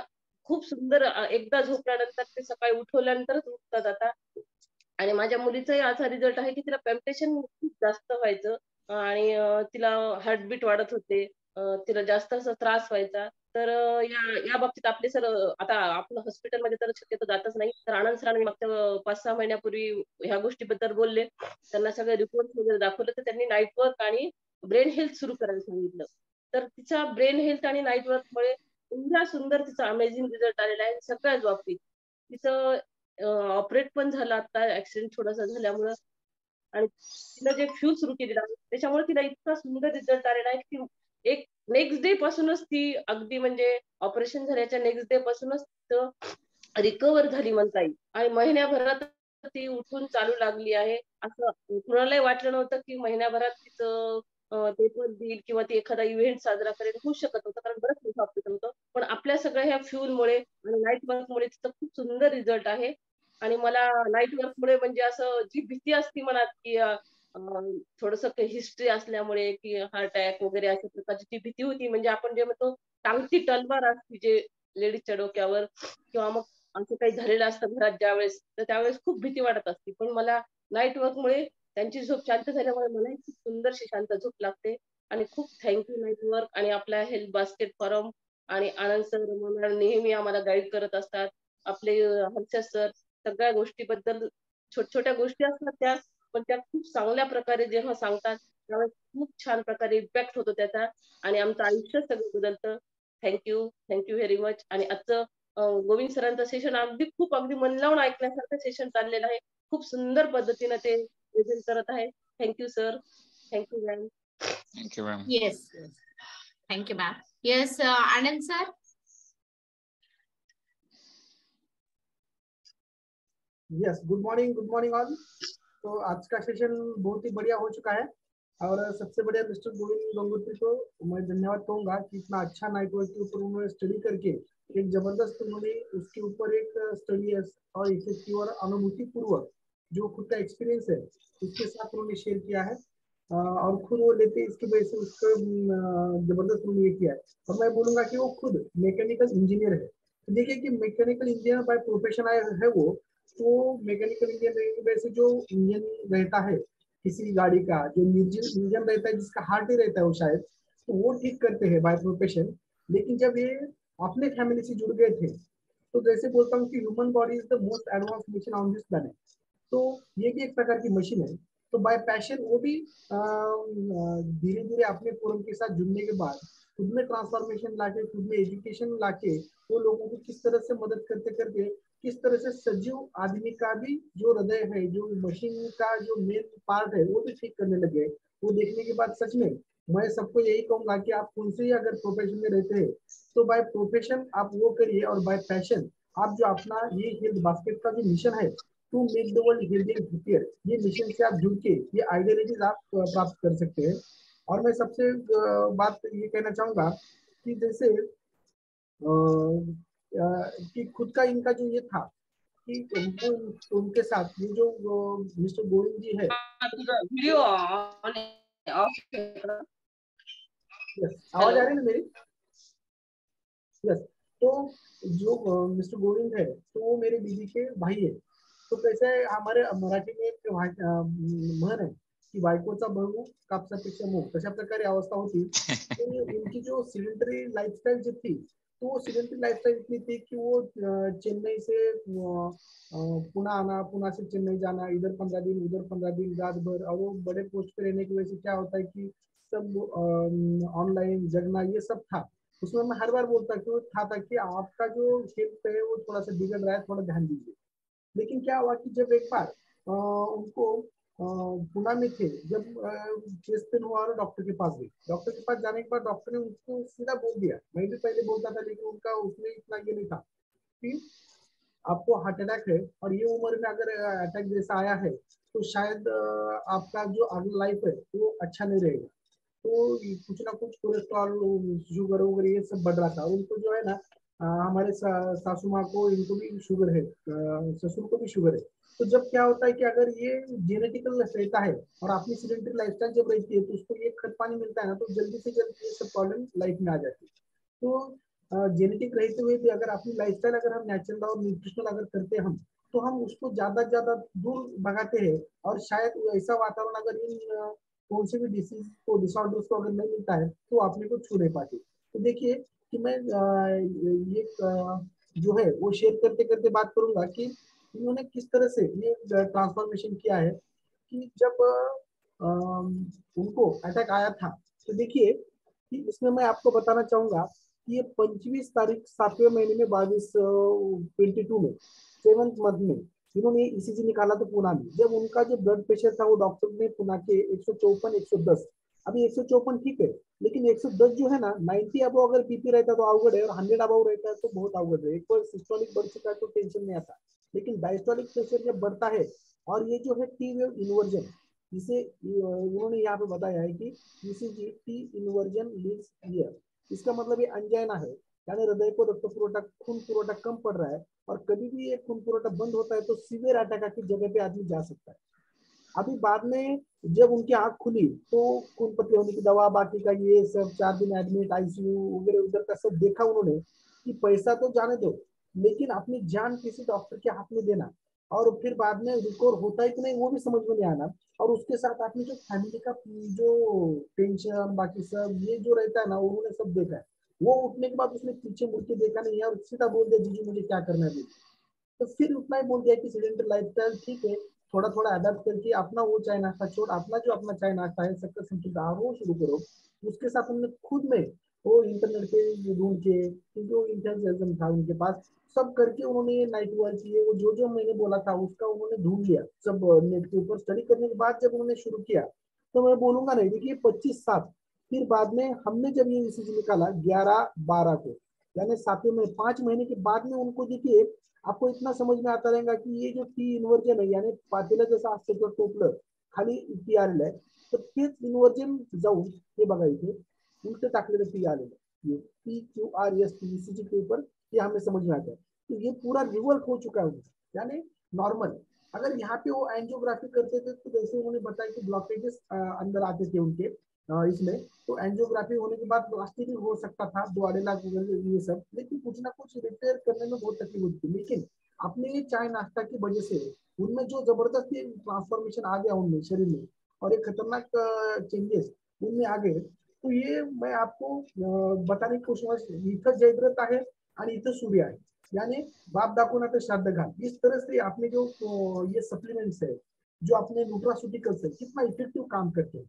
खूप सुंदर, एकदा झोपल्यानंतर ते सकाळी उठवल्यानंतरच उठतात आता। आणि माझ्या मुलीचाही असा रिझल्ट आहे की तिला पेम्पटेशन खूप जास्त व्हायचं आणि तिला हार्टबीट वाढत होते, तिला जास्त असा त्रास व्हायचा। तर या बाबतीत आपले सर, आता आपण हॉस्पिटलमध्ये तर शक्यतो जातच नाही, तर आनंद सरांनी मागच्या 5-6 महिन्यापूर्वी ह्या गोष्टीबद्दल बोलले, त्यांना सगळे रिपोर्ट वगैरे दाखवले, तर त्यांनी नाईट वर्क आणि ब्रेन हेल्थ सुरू करायला सांगितलं। तर तिचा ब्रेन हेल्थ आणि नाईट वर्कमुळे एवढा सुंदर तिचा अमेझिंग रिझल्ट आलेला आहे सगळ्याच बाबतीत। तिचं ऑपरेट पण झालं आता ऍक्सिडेंट थोडासा झाल्यामुळं, आणि तिला जे फ्यूल सुरू केलेलं आहे त्याच्यामुळे तिला इतका सुंदर रिझल्ट आलेला आहे की एक नेक्स्ट डे पासूनच ती अगदी म्हणजे ऑपरेशन झाल्याच्या नेक्स्ट डे पासूनच रिकवर झाली म्हणता येईल आणि महिन्याभरात ती उठून चालू लागली आहे। असं कुणालाही वाटलं नव्हतं की महिन्याभरात तिचं पेपर देईल किंवा ती एखादा इव्हेंट साजरा करेल, होऊ शकत होतं, कारण बरंच मोठं ऑपरेशन होतं। पण आपल्या सगळ्या ह्या फ्यूलमुळे आणि नाईट वर्कमुळे तिचं खूप सुंदर रिझल्ट आहे। आणि मला नाईट वर्कमुळे म्हणजे असं जी भीती असते मनात की थोडंसं हिस्ट्री असल्यामुळे की हार्ट अटॅक वगैरे अशा प्रकारची जी भीती होती, म्हणजे आपण जे म्हणतो टांगती तलवार असते जे लेडीजच्या डोक्यावर, किंवा मग आमचं काही झालेलं असतं घरात ज्यावेळेस, तर त्यावेळेस खूप भीती वाटत असते। पण मला नाईट वर्कमुळे त्यांची झोप शांत झाल्यामुळे मलाही खूप सुंदरशी शांत झोप लागते। आणि खूप थँक्यू नाईट वर्क आणि आपल्या हेल्थ बास्केट फॉरम आणि आनंद सर नेहमी आम्हाला गाईड करत असतात, आपले हर्षद सर, सगळ्या गोष्टीबद्दल छोट्या छोट्या गोष्टी असतात त्या, पण त्या खूप चांगल्या प्रकारे जेव्हा सांगतात त्यावेळेस खूप छान प्रकारे इम्पॅक्ट होतो त्याचा आणि आमचं आयुष्य सगळं बदलतं। Thank you very much. आणि आजचं गोविंद सरांचं सेशन अगदी मन लावून ऐकण्यासारखं सेशन चाललेलं आहे, खूप सुंदर पद्धतीने ते प्रेझेंट करत आहे। Thank you sir, thank you ma'am. Thank you ma'am. Yes thank you ma'am. Yes Anand sir. Yes good morning all. तो आज का सेशन बहुत ही बढ़िया हो चुका है और सबसे बढ़िया मिस्टर गोविंद गंगोत्री को मैं धन्यवाद कहूंगा कि इतना अच्छा नाइट वर्क के ऊपर उन्होंने स्टडी करके एक जबरदस्त उन्होंने उसके ऊपर एक स्टडी और इफेक्टिव और अनुभूति पूर्वक जो खुद का एक्सपीरियंस है उसके साथ उन्होंने शेयर किया है और खुद वो लेते इसकी वजह से उसको जबरदस्त उन्होंने ये किया है। और मैं बोलूंगा कि वो खुद मैकेनिकल इंजीनियर है। तो देखिए कि मैकेनिकल इंजीनियर बाय प्रोफेशन है वो, तो मैकेनिकल इंजीनियर रहने की वजह से जो इंजन रहता है किसी गाड़ी का जो इंजन रहता है, जिसका हार्ट ही रहता है वो शायद, तो वो ठीक करते हैं बाय प्रोफेशन। लेकिन जब ये अपने फैमिली से जुड़ गए थे, तो जैसे बोलता हूँ कि human body is the most advance machine on this planet, तो ये भी एक प्रकार की मशीन है। तो बाय पैशन वो भी धीरे धीरे अपने फोरम के साथ जुड़ने के बाद खुद में ट्रांसफॉर्मेशन लाके, खुद में एजुकेशन लाके, वो लोगों को किस तरह से मदद करते करते किस तरह से सजीव आदमी का भी जो हृदय है, जो मशीन का जो मेन पार्ट है, वो भी ठीक करने लगे। वो देखने के बाद सच में मैं सबको यही कहूंगा कि आप कौन से ही अगर प्रोफेशन में रहते हैं तो बाय प्रोफेशन आप वो करिए, और बाय पैशन आप जो अपना ये हेल्थ बास्केट का जो मिशन है to make the world healthy and healthier, ये मिशन से आप जुड़ के ये आइडियलिटीज आप प्राप्त कर सकते हैं। और मैं सबसे बात ये कहना चाहूंगा कि जैसे कि खुद का इनका जो ये था कि उनको उनके साथ ये जो मिस्टर गोविंद जी है, वीडियो ऑन ऑफ, आवाज आ रही है ना मेरी? यस। तो जो मिस्टर गोविंद है, तो वो मेरे दीदी के भाई है। तो कैसे हमारे मराठी में एक म्हण आहे की बायकोचा भाऊ कापसापेक्षा मूग, तशा प्रकारे अवस्था होती। तो उनकी जो सिलेंडरी लाइफस्टाइल जी थी, तो वो सिलेंडरी लाइफस्टाइल इतनी थी कि वो चेन्नई से पुणे आना, पुणे से चेन्नई जाना, इधर 15 दिन उधर 15 दिन, रात भर। और वो बड़े पोस्ट पे रहने की वजह से क्या होता है कि सब ऑनलाइन जगना ये सब था। उसमें मैं हर बार बोलता था कि आपका जो हेल्थ है वो थोड़ा सा बिगड़ रहा है, थोड़ा ध्यान दीजिए। लेकिन क्या हुआ कि जब एक बार उनको पुणे में थे, जब चेस्ट पेन हुआ और डॉक्टर के पास गए, डॉक्टर के पास जाने के बाद डॉक्टर ने उनको सीधा बोल दिया, मैं भी पहले बोलता था लेकिन उनका उसमें इतना ये नहीं था कि आपको हार्ट अटैक है और ये उम्र में अगर अटैक जैसा आया है तो शायद आपका जो अगला लाइफ है वो अच्छा नहीं रहेगा। तो कुछ ना कुछ कोलेस्ट्रॉल, शुगर वगैरह ये सब बढ़ रहा था। और उनको जो है ना हमारे सासू माँ को, इनको भी शुगर है, ससुर को भी शुगर है। तो जब क्या होता है कि अगर ये जेनेटिकल रहता है और अपनी सीडेंटरी लाइफस्टाइल जब रहती है, तो उसको ये खत पानी मिलता है ना, तो जल्दी से जल्दी ये सब प्रॉब्लम लाइफ में आ जाती है। तो जेनेटिक रहते हुए भी अगर अपनी लाइफस्टाइल अगर हम नेचुरल और न्यूट्रिशनल अगर करते हम, तो हम उसको ज्यादा से ज्यादा दूर भगाते हैं। और शायद ऐसा वातावरण अगर इन कौन से भी डिसीज को, डिसऑर्डर्स को अगर नहीं मिलता है तो अपने को छू नहीं पाते। तो देखिए कि मैं ये जो है वो शेयर करते करते बात करूंगा कि इन्होंने किस तरह से ये ट्रांसफॉर्मेशन किया है। कि जब उनको अटैक आया था, तो देखिए कि इसमें मैं आपको बताना चाहूंगा कि ये 25 तारीख 7वें महीने में 22 में 7th मंथ में इन्होंने ईसीजी निकाला था पुणे में। जब उनका जो ब्लड प्रेशर था वो डॉक्टर ने पुणे के 154 110, अभी 154 ठीक है, लेकिन 110 जो है ना, 90 अबव अगर बीपी रहता तो अवगढ़ है, और 100 अबव रहता है तो बहुत अवगढ़ है। एक बार सिस्टोलिक बढ़ चुका है तो टेंशन नहीं आता, लेकिन डायस्टोलिक प्रेशर जब बढ़ता है, और ये जो है टी वेव इन्वर्जन, जिसे उन्होंने यहाँ पे बताया है कि ECG T inversion leads here, इसका मतलब ये अंजाइना है, यानी हृदय को रक्त पुरवठा, खून पुरवठा कम पड़ रहा है, और कभी भी ये खून पुरवठा बंद होता है तो सीवियर अटैक की जगह पे आदमी जा सकता है। अभी बाद में जब उनकी आंख खुली तो खून पतले होने की दवा, बाकी का ये सब 4 दिन एडमिट, आईसीयू वगैरह उधर का सब देखा उन्होंने कि पैसा तो जाने दो, लेकिन अपनी जान किसी डॉक्टर के हाथ में देना, और फिर बाद में रिकवर होता है कि नहीं वो भी समझ में नहीं आना। और उसके साथ अपनी जो फैमिली का जो टेंशन बाकी सब ये जो रहता है ना, उन्होंने सब देखा है। वो उठने के बाद उसने पीछे मुड़ के देखा नहीं और सीधा बोल दिया जीजू मुझे क्या करना है। तो फिर उतना ही बोल दिया कि सीडेंटरी लाइफस्टाइल ठीक है, थोड़ा थोड़ा अडेप्ट करके अपना वो चाय नाश्ता छोड़, अपना जो अपना चाय नाश्ता है शक्कर संतुलित आहार वो शुरू करो। उसके साथ उन्होंने खुद में वो इंटरनेट पे ढूंढ के, क्योंकि वो इंटेलिजेंस था उनके पास, सब करके उन्होंने ये नाइट वर्क किए, वो जो जो मैंने बोला था उसका उन्होंने ढूंढ लिया सब नेट के ऊपर स्टडी करने के बाद जब उन्होंने शुरू किया। तो मैं बोलूंगा नहीं, देखिए 25/7 फिर बाद में हमने जब ये ईसीजी निकाला 11/12 को, यानी 7वें महीने 5 महीने के बाद में उनको देखिए आपको इतना समझ में आता रहेगा कि ये जो टी इन्वर्जन है, यानी पातेला जसं असतं किंवा टोपलं खाली टी आलेलं आहे, तर तेच इन्वर्जन जाऊन हे बघा इथे उलट टाकलेलं टी आलेलं है, PQRS ईसीजी के ऊपर, ये हमें समझ में आता है। तो ये पूरा रिवर्ट हो चुका है, यानी नॉर्मल। अगर यहाँ पे वो एंजियोग्राफी करते थे तो जैसे उन्होंने बताया कि ब्लॉकेजेस अंदर आते थे उनके इसमें, तो एंजियोग्राफी होने के बाद प्लास्टिक भी हो सकता था, 2-2.5 लाख ये सब, लेकिन कुछ ना कुछ रिपेयर करने में बहुत तकलीफ होती थी। लेकिन अपने चाय नाश्ता की वजह से उनमें जो जबरदस्त ट्रांसफॉर्मेशन आ गया उनमें शरीर में, और एक खतरनाक चेंजेस उनमें आ गए। तो ये मैं आपको बताने की कोशिश, इथं जयद्रथ आहे आणि इथं सूर्य आहे, यानी बाप दाखवून आता श्राद्ध घाल, इस तरह से आपने जो ये सप्लीमेंट्स है, जो अपने न्यूट्रास्यूटिकल्स है, कितना इफेक्टिव काम करते हैं।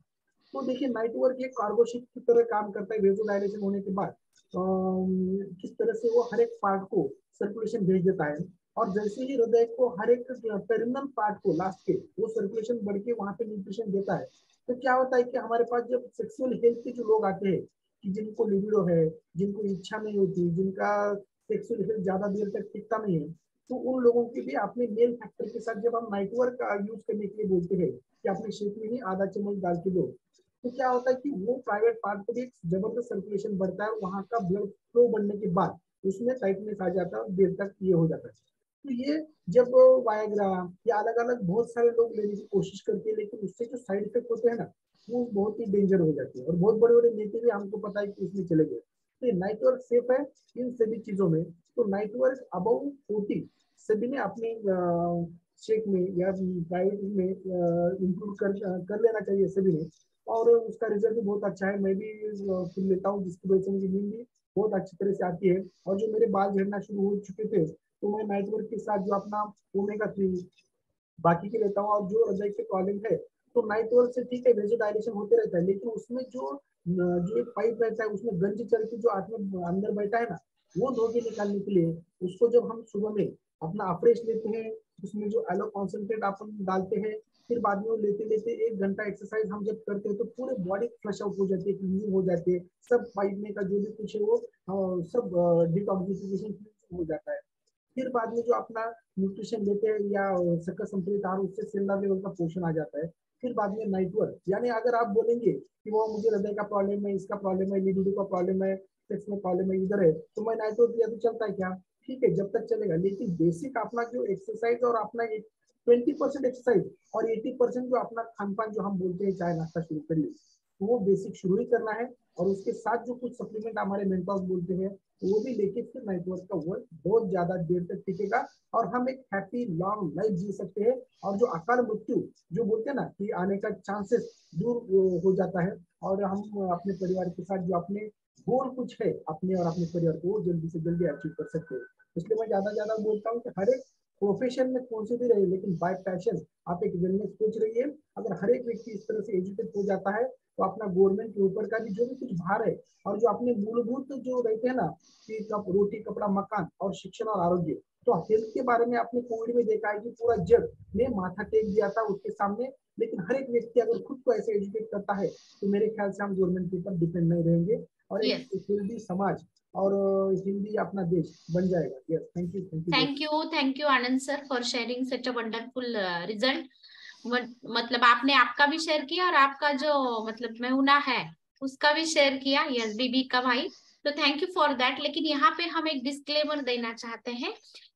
तो देखिए नाइट वर्क एक कार्गो शिप की तरह काम करता है। वेजोडाइलेशन होने के बाद किस तरह से वो हर एक पार्ट को सर्कुलेशन भेज देता है, और जैसे ही हृदय को हर एक टर्मिनल पार्ट को लास्ट के वो सर्कुलेशन बढ़ के वहां पे न्यूट्रिशन देता है, तो क्या होता है कि हमारे पास जब सेक्सुअल हेल्थ के जो लोग आते हैं, कि जिनको लिबिडो है, जिनको इच्छा नहीं होती, जिनका सेक्सुअल हेल्थ ज्यादा देर तक टिकता नहीं है, तो उन लोगों के लिए अपने मेल फैक्टर के साथ जब हम नाइट वर्क यूज करने के लिए बोलते हैं कि अपने शेप में ही आधा चम्मच डाल के दो, तो क्या होता है कि वो प्राइवेट पार्ट को भी जबरदस्त सर्कुलेशन बढ़ता है, और वहां का ब्लड फ्लो बढ़ने के बाद उसमें टाइटनेस आ जाता है और देर तक ये हो जाता है। तो ये जब वायग्रा या अलग अलग बहुत सारे लोग लेने की कोशिश करते हैं, लेकिन उससे जो साइड इफेक्ट होते हैं ना, वो बहुत ही डेंजर हो जाते हैं, और बहुत बड़े बड़े नेता भी हमको पता है कि इसमें चले गए। तो नाइट वर्क सेफ है इन सभी चीजों में। तो नाइट वर्क अबव 40 सभी ने अपने शेक में या प्राइवेट में इंक्लूड कर लेना चाहिए सभी ने, और उसका रिजल्ट भी बहुत अच्छा है। मैं भी फुल लेता हूँ, जिसकी वजह से मुझे नींद भी बहुत अच्छी तरह से आती है, और जो मेरे बाल झड़ना शुरू हो चुके थे, तो मैं नाइट वर्क के साथ जो अपना ओमेगा-3 बाकी के लेता हूँ। और जो हृदय के प्रॉब्लम है, तो नाइट वर्क से ठीक है वेजोडाइलेशन होते रहता है, लेकिन उसमें जो एक पाइप रहता है, उसमें गंज चल के जो आदमी अंदर बैठा है ना, वो धो के निकालने के लिए उसको जब हम सुबह में अपना अफ्रेश लेते हैं, उसमें जो एलो कॉन्सेंट्रेट अपन डालते हैं, फिर बाद में वो लेते लेते 1 घंटा एक्सरसाइज हम जब करते हैं, तो पूरे बॉडी फ्लश आउट हो जाती है, क्लीनिंग हो जाती है, सब पाइप में का जो भी कुछ है वो सब डिटॉक्सिफिकेशन हो जाता है। फिर बाद में जो अपना न्यूट्रिशन लेते हैं या शक्कर संतुलित आहार, उससे सेलुलर लेवल का पोषण आ जाता है। फिर बाद में नाइट वर्क, यानी अगर आप बोलेंगे कि वो मुझे हृदय का प्रॉब्लम है, इसका प्रॉब्लम है, लिबिडो का प्रॉब्लम है, सेक्स में प्रॉब्लम है, इधर है, तो मैं नाइट वर्क किया तो चलता है क्या? ठीक है, जब तक चलेगा, लेकिन बेसिक अपना जो एक्सरसाइज और अपना 20% एक्सरसाइज और 80% जो अपना खान पान जो हम बोलते हैं चाय नाश्ता शुरू करिए, तो वो बेसिक शुरू ही करना है, और उसके साथ जो कुछ सप्लीमेंट हमारे मेंटर्स बोलते हैं वो भी लेके फिर नाइट वर्क का वर्क बहुत ज्यादा देर तक टिकेगा, और हम एक हैप्पी लॉन्ग लाइफ जी सकते हैं। और जो अकाल मृत्यु जो बोलते हैं ना कि आने का चांसेस दूर हो जाता है, और हम अपने परिवार के साथ जो अपने गोल कुछ है अपने और अपने परिवार को जल्दी से जल्दी अचीव कर सकते हैं। इसलिए मैं ज्यादा बोलता हूँ कि हर एक प्रोफेशन में कौन से भी रहे, लेकिन बाय पैशन आप एक वेलनेस कोच रहिए। अगर हर एक व्यक्ति इस तरह से एजुकेट हो जाता है, तो अपना गवर्नमेंट के ऊपर का भी जो भी कुछ भार है, और जो अपने मूलभूत जो रहते हैं ना कि रोटी कपड़ा मकान और शिक्षण और आरोग्य, तो हेल्थ के बारे में आपने कोविड में देखा है कि पूरा जग ने माथा टेक दिया था उसके सामने। लेकिन हर एक व्यक्ति अगर खुद को ऐसे एजुकेट करता है, तो मेरे ख्याल से हम गवर्नमेंट के ऊपर डिपेंड नहीं रहेंगे, और एक हेल्दी समाज और हिंदी अपना देश बन जाएगा। Yes, thank you Anand sir for sharing such a wonderful result. मतलब आपने आपका भी शेयर किया, और आपका जो मतलब मेहुना है उसका भी शेयर किया, यस बीबी का भाई, तो थैंक यू फॉर दैट। लेकिन यहाँ पे हम एक डिस्क्लेमर देना चाहते हैं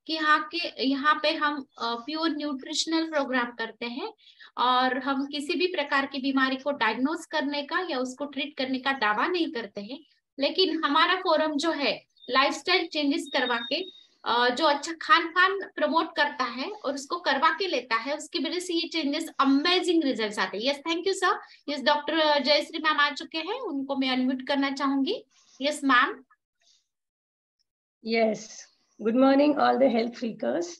कि यहाँ पे हम प्योर न्यूट्रिशनल प्रोग्राम करते हैं, और हम किसी भी प्रकार की बीमारी को डायग्नोज करने का या उसको ट्रीट करने का दावा नहीं करते हैं। लेकिन हमारा फोरम जो है लाइफस्टाइल चेंजेस करवा के जो अच्छा खान पान प्रमोट करता है और उसको करवा के लेता है, उसकी वजह से ये चेंजेस अमेजिंग रिजल्ट्स आते हैं। Yes, thank you sir. Yes, doctor Jayashree ma'am आ चुके हैं, उनको मैं अनम्यूट करना चाहूंगी। Yes ma'am. Yes, good morning all the health freakers.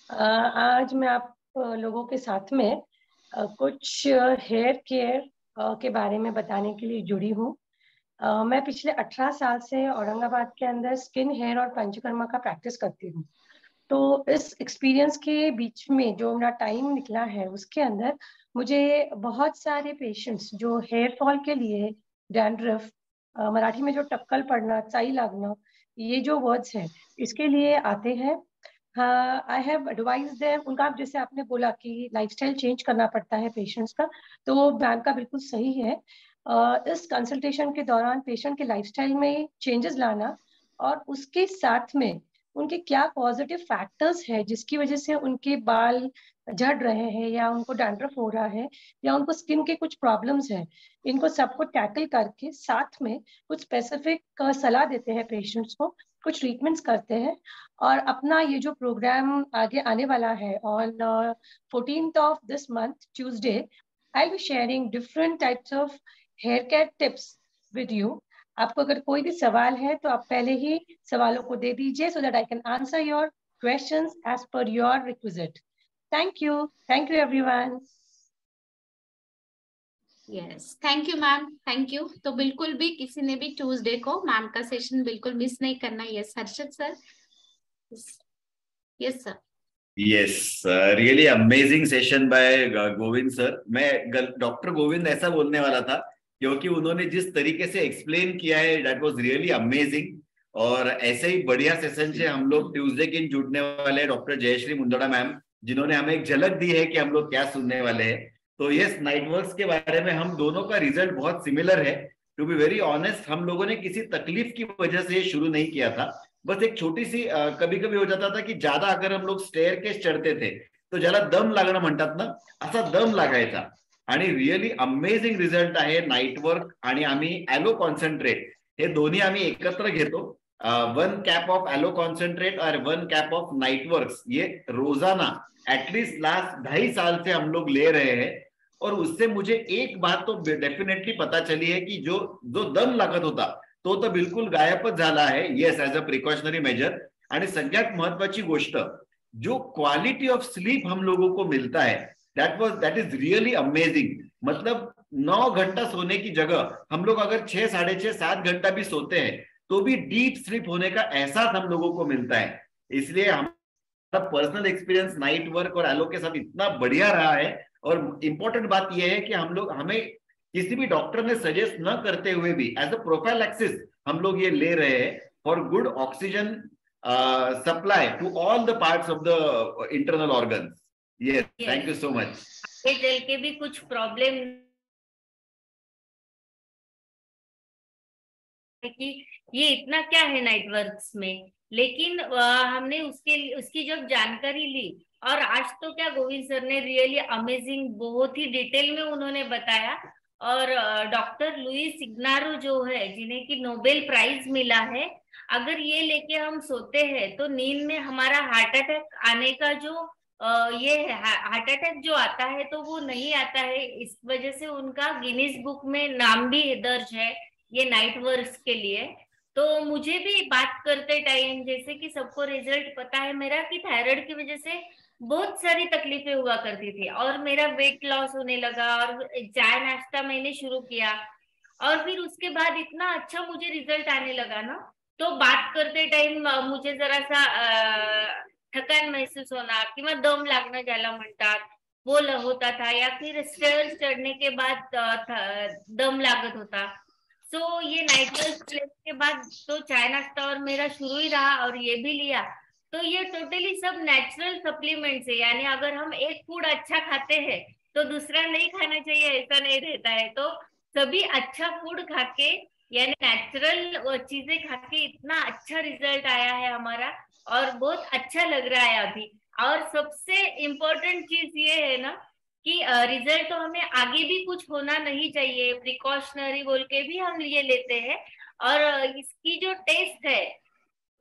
आज मैं आप लोगों के साथ में कुछ हेयर केयर के बारे में बताने के लिए जुड़ी हूँ। मैं पिछले 18 साल से औरंगाबाद के अंदर स्किन, हेयर और पंचकर्मा का प्रैक्टिस करती हूँ। तो इस एक्सपीरियंस के बीच में जो मेरा टाइम निकला है, उसके अंदर मुझे बहुत सारे पेशेंट्स जो हेयर फॉल के लिए डैंड्रफ, मराठी में जो टक्कल पड़ना, चाई लागना, ये जो वर्ड्स हैं, इसके लिए आते हैं। आई हैव एडवाइज देम, उनका जैसे आपने बोला कि लाइफस्टाइल चेंज करना पड़ता है पेशेंट्स का, तो वो मैम का बिल्कुल सही है। इस कंसल्टेशन के दौरान पेशेंट के लाइफस्टाइल में चेंजेस लाना, और उसके साथ में उनके क्या पॉजिटिव फैक्टर्स है जिसकी वजह से उनके बाल झड़ रहे हैं, या उनको डैंड्रफ हो रहा है, या उनको स्किन के कुछ प्रॉब्लम्स हैं, इनको सबको टैकल करके साथ में कुछ स्पेसिफिक सलाह देते हैं पेशेंट्स को, कुछ ट्रीटमेंट्स करते हैं। और अपना ये जो प्रोग्राम आगे आने वाला है on 14th of this month Tuesday, I'll be sharing different types of hair care tips with you. आपको अगर कोई भी सवाल है तो आप पहले ही सवालों को दे दीजिए so that I can answer your questions as per your requisite. Thank you everyone. Yes, thank you ma'am, thank you. तो बिल्कुल भी किसी ने भी ट्यूसडे को मैम का सेशन बिल्कुल मिस नहीं करना। Yes Harshad sir. Yes sir. Yes, really amazing session by Govind sir. मैं डॉक्टर गोविंद ऐसा बोलने वाला था क्योंकि उन्होंने जिस तरीके से एक्सप्लेन किया है दैट वाज रियली अमेजिंग। और ऐसे ही बढ़िया सेशन से हम लोग ट्यूसडे के दिन जुड़ने वाले हैं डॉक्टर जयश्री मुंदड़ा मैम, जिन्होंने हमें एक झलक दी है कि हम लोग क्या सुनने वाले हैं। तो यस, नाइटवर्क्स के बारे में हम दोनों का रिजल्ट बहुत सिमिलर है। टू बी वेरी ऑनेस्ट, हम लोगों ने किसी तकलीफ की वजह से ये शुरू नहीं किया था। बस एक छोटी सी कभी कभी हो जाता था की ज्यादा अगर हम लोग स्टेअरकेस चढते थे तो ज्याला दम लागणं म्हणतात ना, असा दम लागायचा। आणि रिअली अमेझिंग रिझल्ट आहे नाईटवर्क आणि आम्ही ॲलो कॉन्सन्ट्रेट हे दोन्ही आम्ही एकत्र घेतो। 1 कैप ऑफ ॲलो कॉन्सन्ट्रेट और 1 कैप ऑफ नाइटवर्क्स, ये रोजाना एटलीस्ट लास्ट 2.5 साल से हम लोग ले रहे हैं। और उससे मुझे एक बात तो डेफिनेटली पता चली है कि जो दम लागत होता तो बिल्कुल गायबच झाला आहे। Yes, as a precautionary major. आणि सगळ्यात महत्वाची गोष्ट, जो क्वालिटी ऑफ स्लीप हम लोगों को मिलता है दैट इज रियली अमेजिंग। मतलब 9 घंटा सोने की जगह हम लोग अगर 6, 6.5, 7 घंटा भी सोते हैं तो भी डीप स्लीप होने का एहसास हम लोगों को मिलता है। इसलिए हमारा पर्सनल एक्सपीरियंस नाइट वर्क और एलो के साथ इतना बढ़िया रहा है। और इम्पोर्टेंट बात यह है कि हमें किसी भी डॉक्टर ने सजेस्ट न करते हुए भी एज अ प्रोफाइलैक्सिस हम लोग ये ले रहे हैं for good oxygen supply to all the parts of the internal organs. Yes, thank you so much. ये चल के भी कुछ प्रॉब्लम कि ये इतना क्या है नाइटवर्क्स में, लेकिन हमने उसकी जब जानकारी ली, और आज तो क्या गोविंद सर ने रियली अमेजिंग, बहुत ही डिटेल में उन्होंने बताया। और डॉक्टर लुइस इग्नारो जो है, जिन्हें की नोबेल प्राइज मिला है, अगर ये लेके हम सोते हैं तो नींद में हमारा हार्ट अटैक आने का जो ये हार्ट अटैक जो आता है तो वो नहीं आता है। इस वजह से उनका गिनीज बुक में नाम भी दर्ज है ये नाइटवर्क्स के लिए। तो मुझे भी बात करते टाइम, जैसे कि सबको रिजल्ट पता है मेरा, कि थायराइड की वजह से बहुत सारी तकलीफें हुआ करती थी और मेरा वेट लॉस होने लगा और चाय नाश्ता मैंने शुरू किया, और फिर उसके बाद इतना अच्छा मुझे रिजल्ट आने लगा ना। तो बात करते टाइम मुझे जरा सा थकान महसूस होना किंवा दम लागणं ज्याला म्हणतात वो होता था, या फिर स्टेयर्स चढ़ने के बाद दम लागत होता। सो ये नाइटवर्क्स लेने के बाद तो चाय नाश्ता और मेरा शुरू ही रहा और ये भी लिया। तो ये टोटली सब नेचुरल सप्लीमेंट्स है, यानी अगर हम एक फूड अच्छा खाते हैं तो दूसरा नहीं खाना चाहिए ऐसा नहीं रहता है। तो सभी अच्छा फूड खा के, यानी नेचुरल चीजें खा के इतना अच्छा रिजल्ट आया है हमारा, और बहुत अच्छा लग रहा है अभी। और सबसे इम्पोर्टेंट चीज ये है ना कि रिजल्ट तो हमें आगे भी कुछ होना नहीं चाहिए, प्रिकॉशनरी बोल के भी हम ये लेते हैं। और इसकी जो टेस्ट है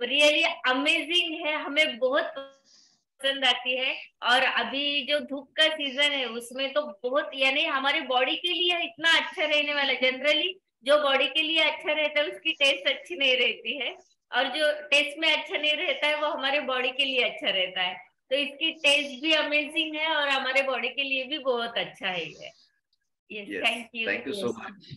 रियली अमेजिंग है, हमें बहुत पसंद आती है। और अभी जो धूप का सीजन है उसमें तो बहुत, यानी हमारे बॉडी के लिए इतना अच्छा रहने वाला। जनरली जो बॉडी के लिए अच्छा रहता है उसकी टेस्ट अच्छी नहीं रहती है, और जो टेस्ट में अच्छा नहीं रहता है वो हमारे बॉडी के लिए अच्छा रहता है। तो इसकी टेस्ट भी अमेजिंग है और हमारे बॉडी के लिए भी बहुत अच्छा है ये। Thank you so much.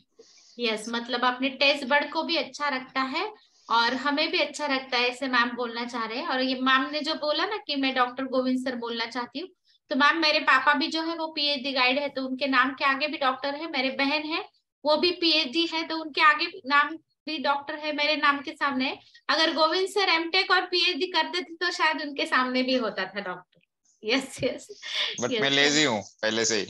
Yes, मतलब अपने टेस्ट बर्ड को भी अच्छा रखता है और हमें भी अच्छा रखता है, ऐसे मैम बोलना चाह रहे हैं। और ये मैम ने जो बोला ना कि मैं डॉक्टर गोविंद सर बोलना चाहती हूँ, तो मैम मेरे पापा भी जो है वो पीएचडी गाइड है, तो उनके नाम के आगे भी डॉक्टर है। मेरे बहन है वो भी पीएचडी है, तो उनके आगे नाम भी डॉक्टर है, मेरे नाम के सामने है। अगर गोविंद सर एमटेक और पीएचडी करते थे तो शायद उनके सामने भी होता था डॉक्टर। यस यस, बट मैं लेजी हूँ पहले से ही।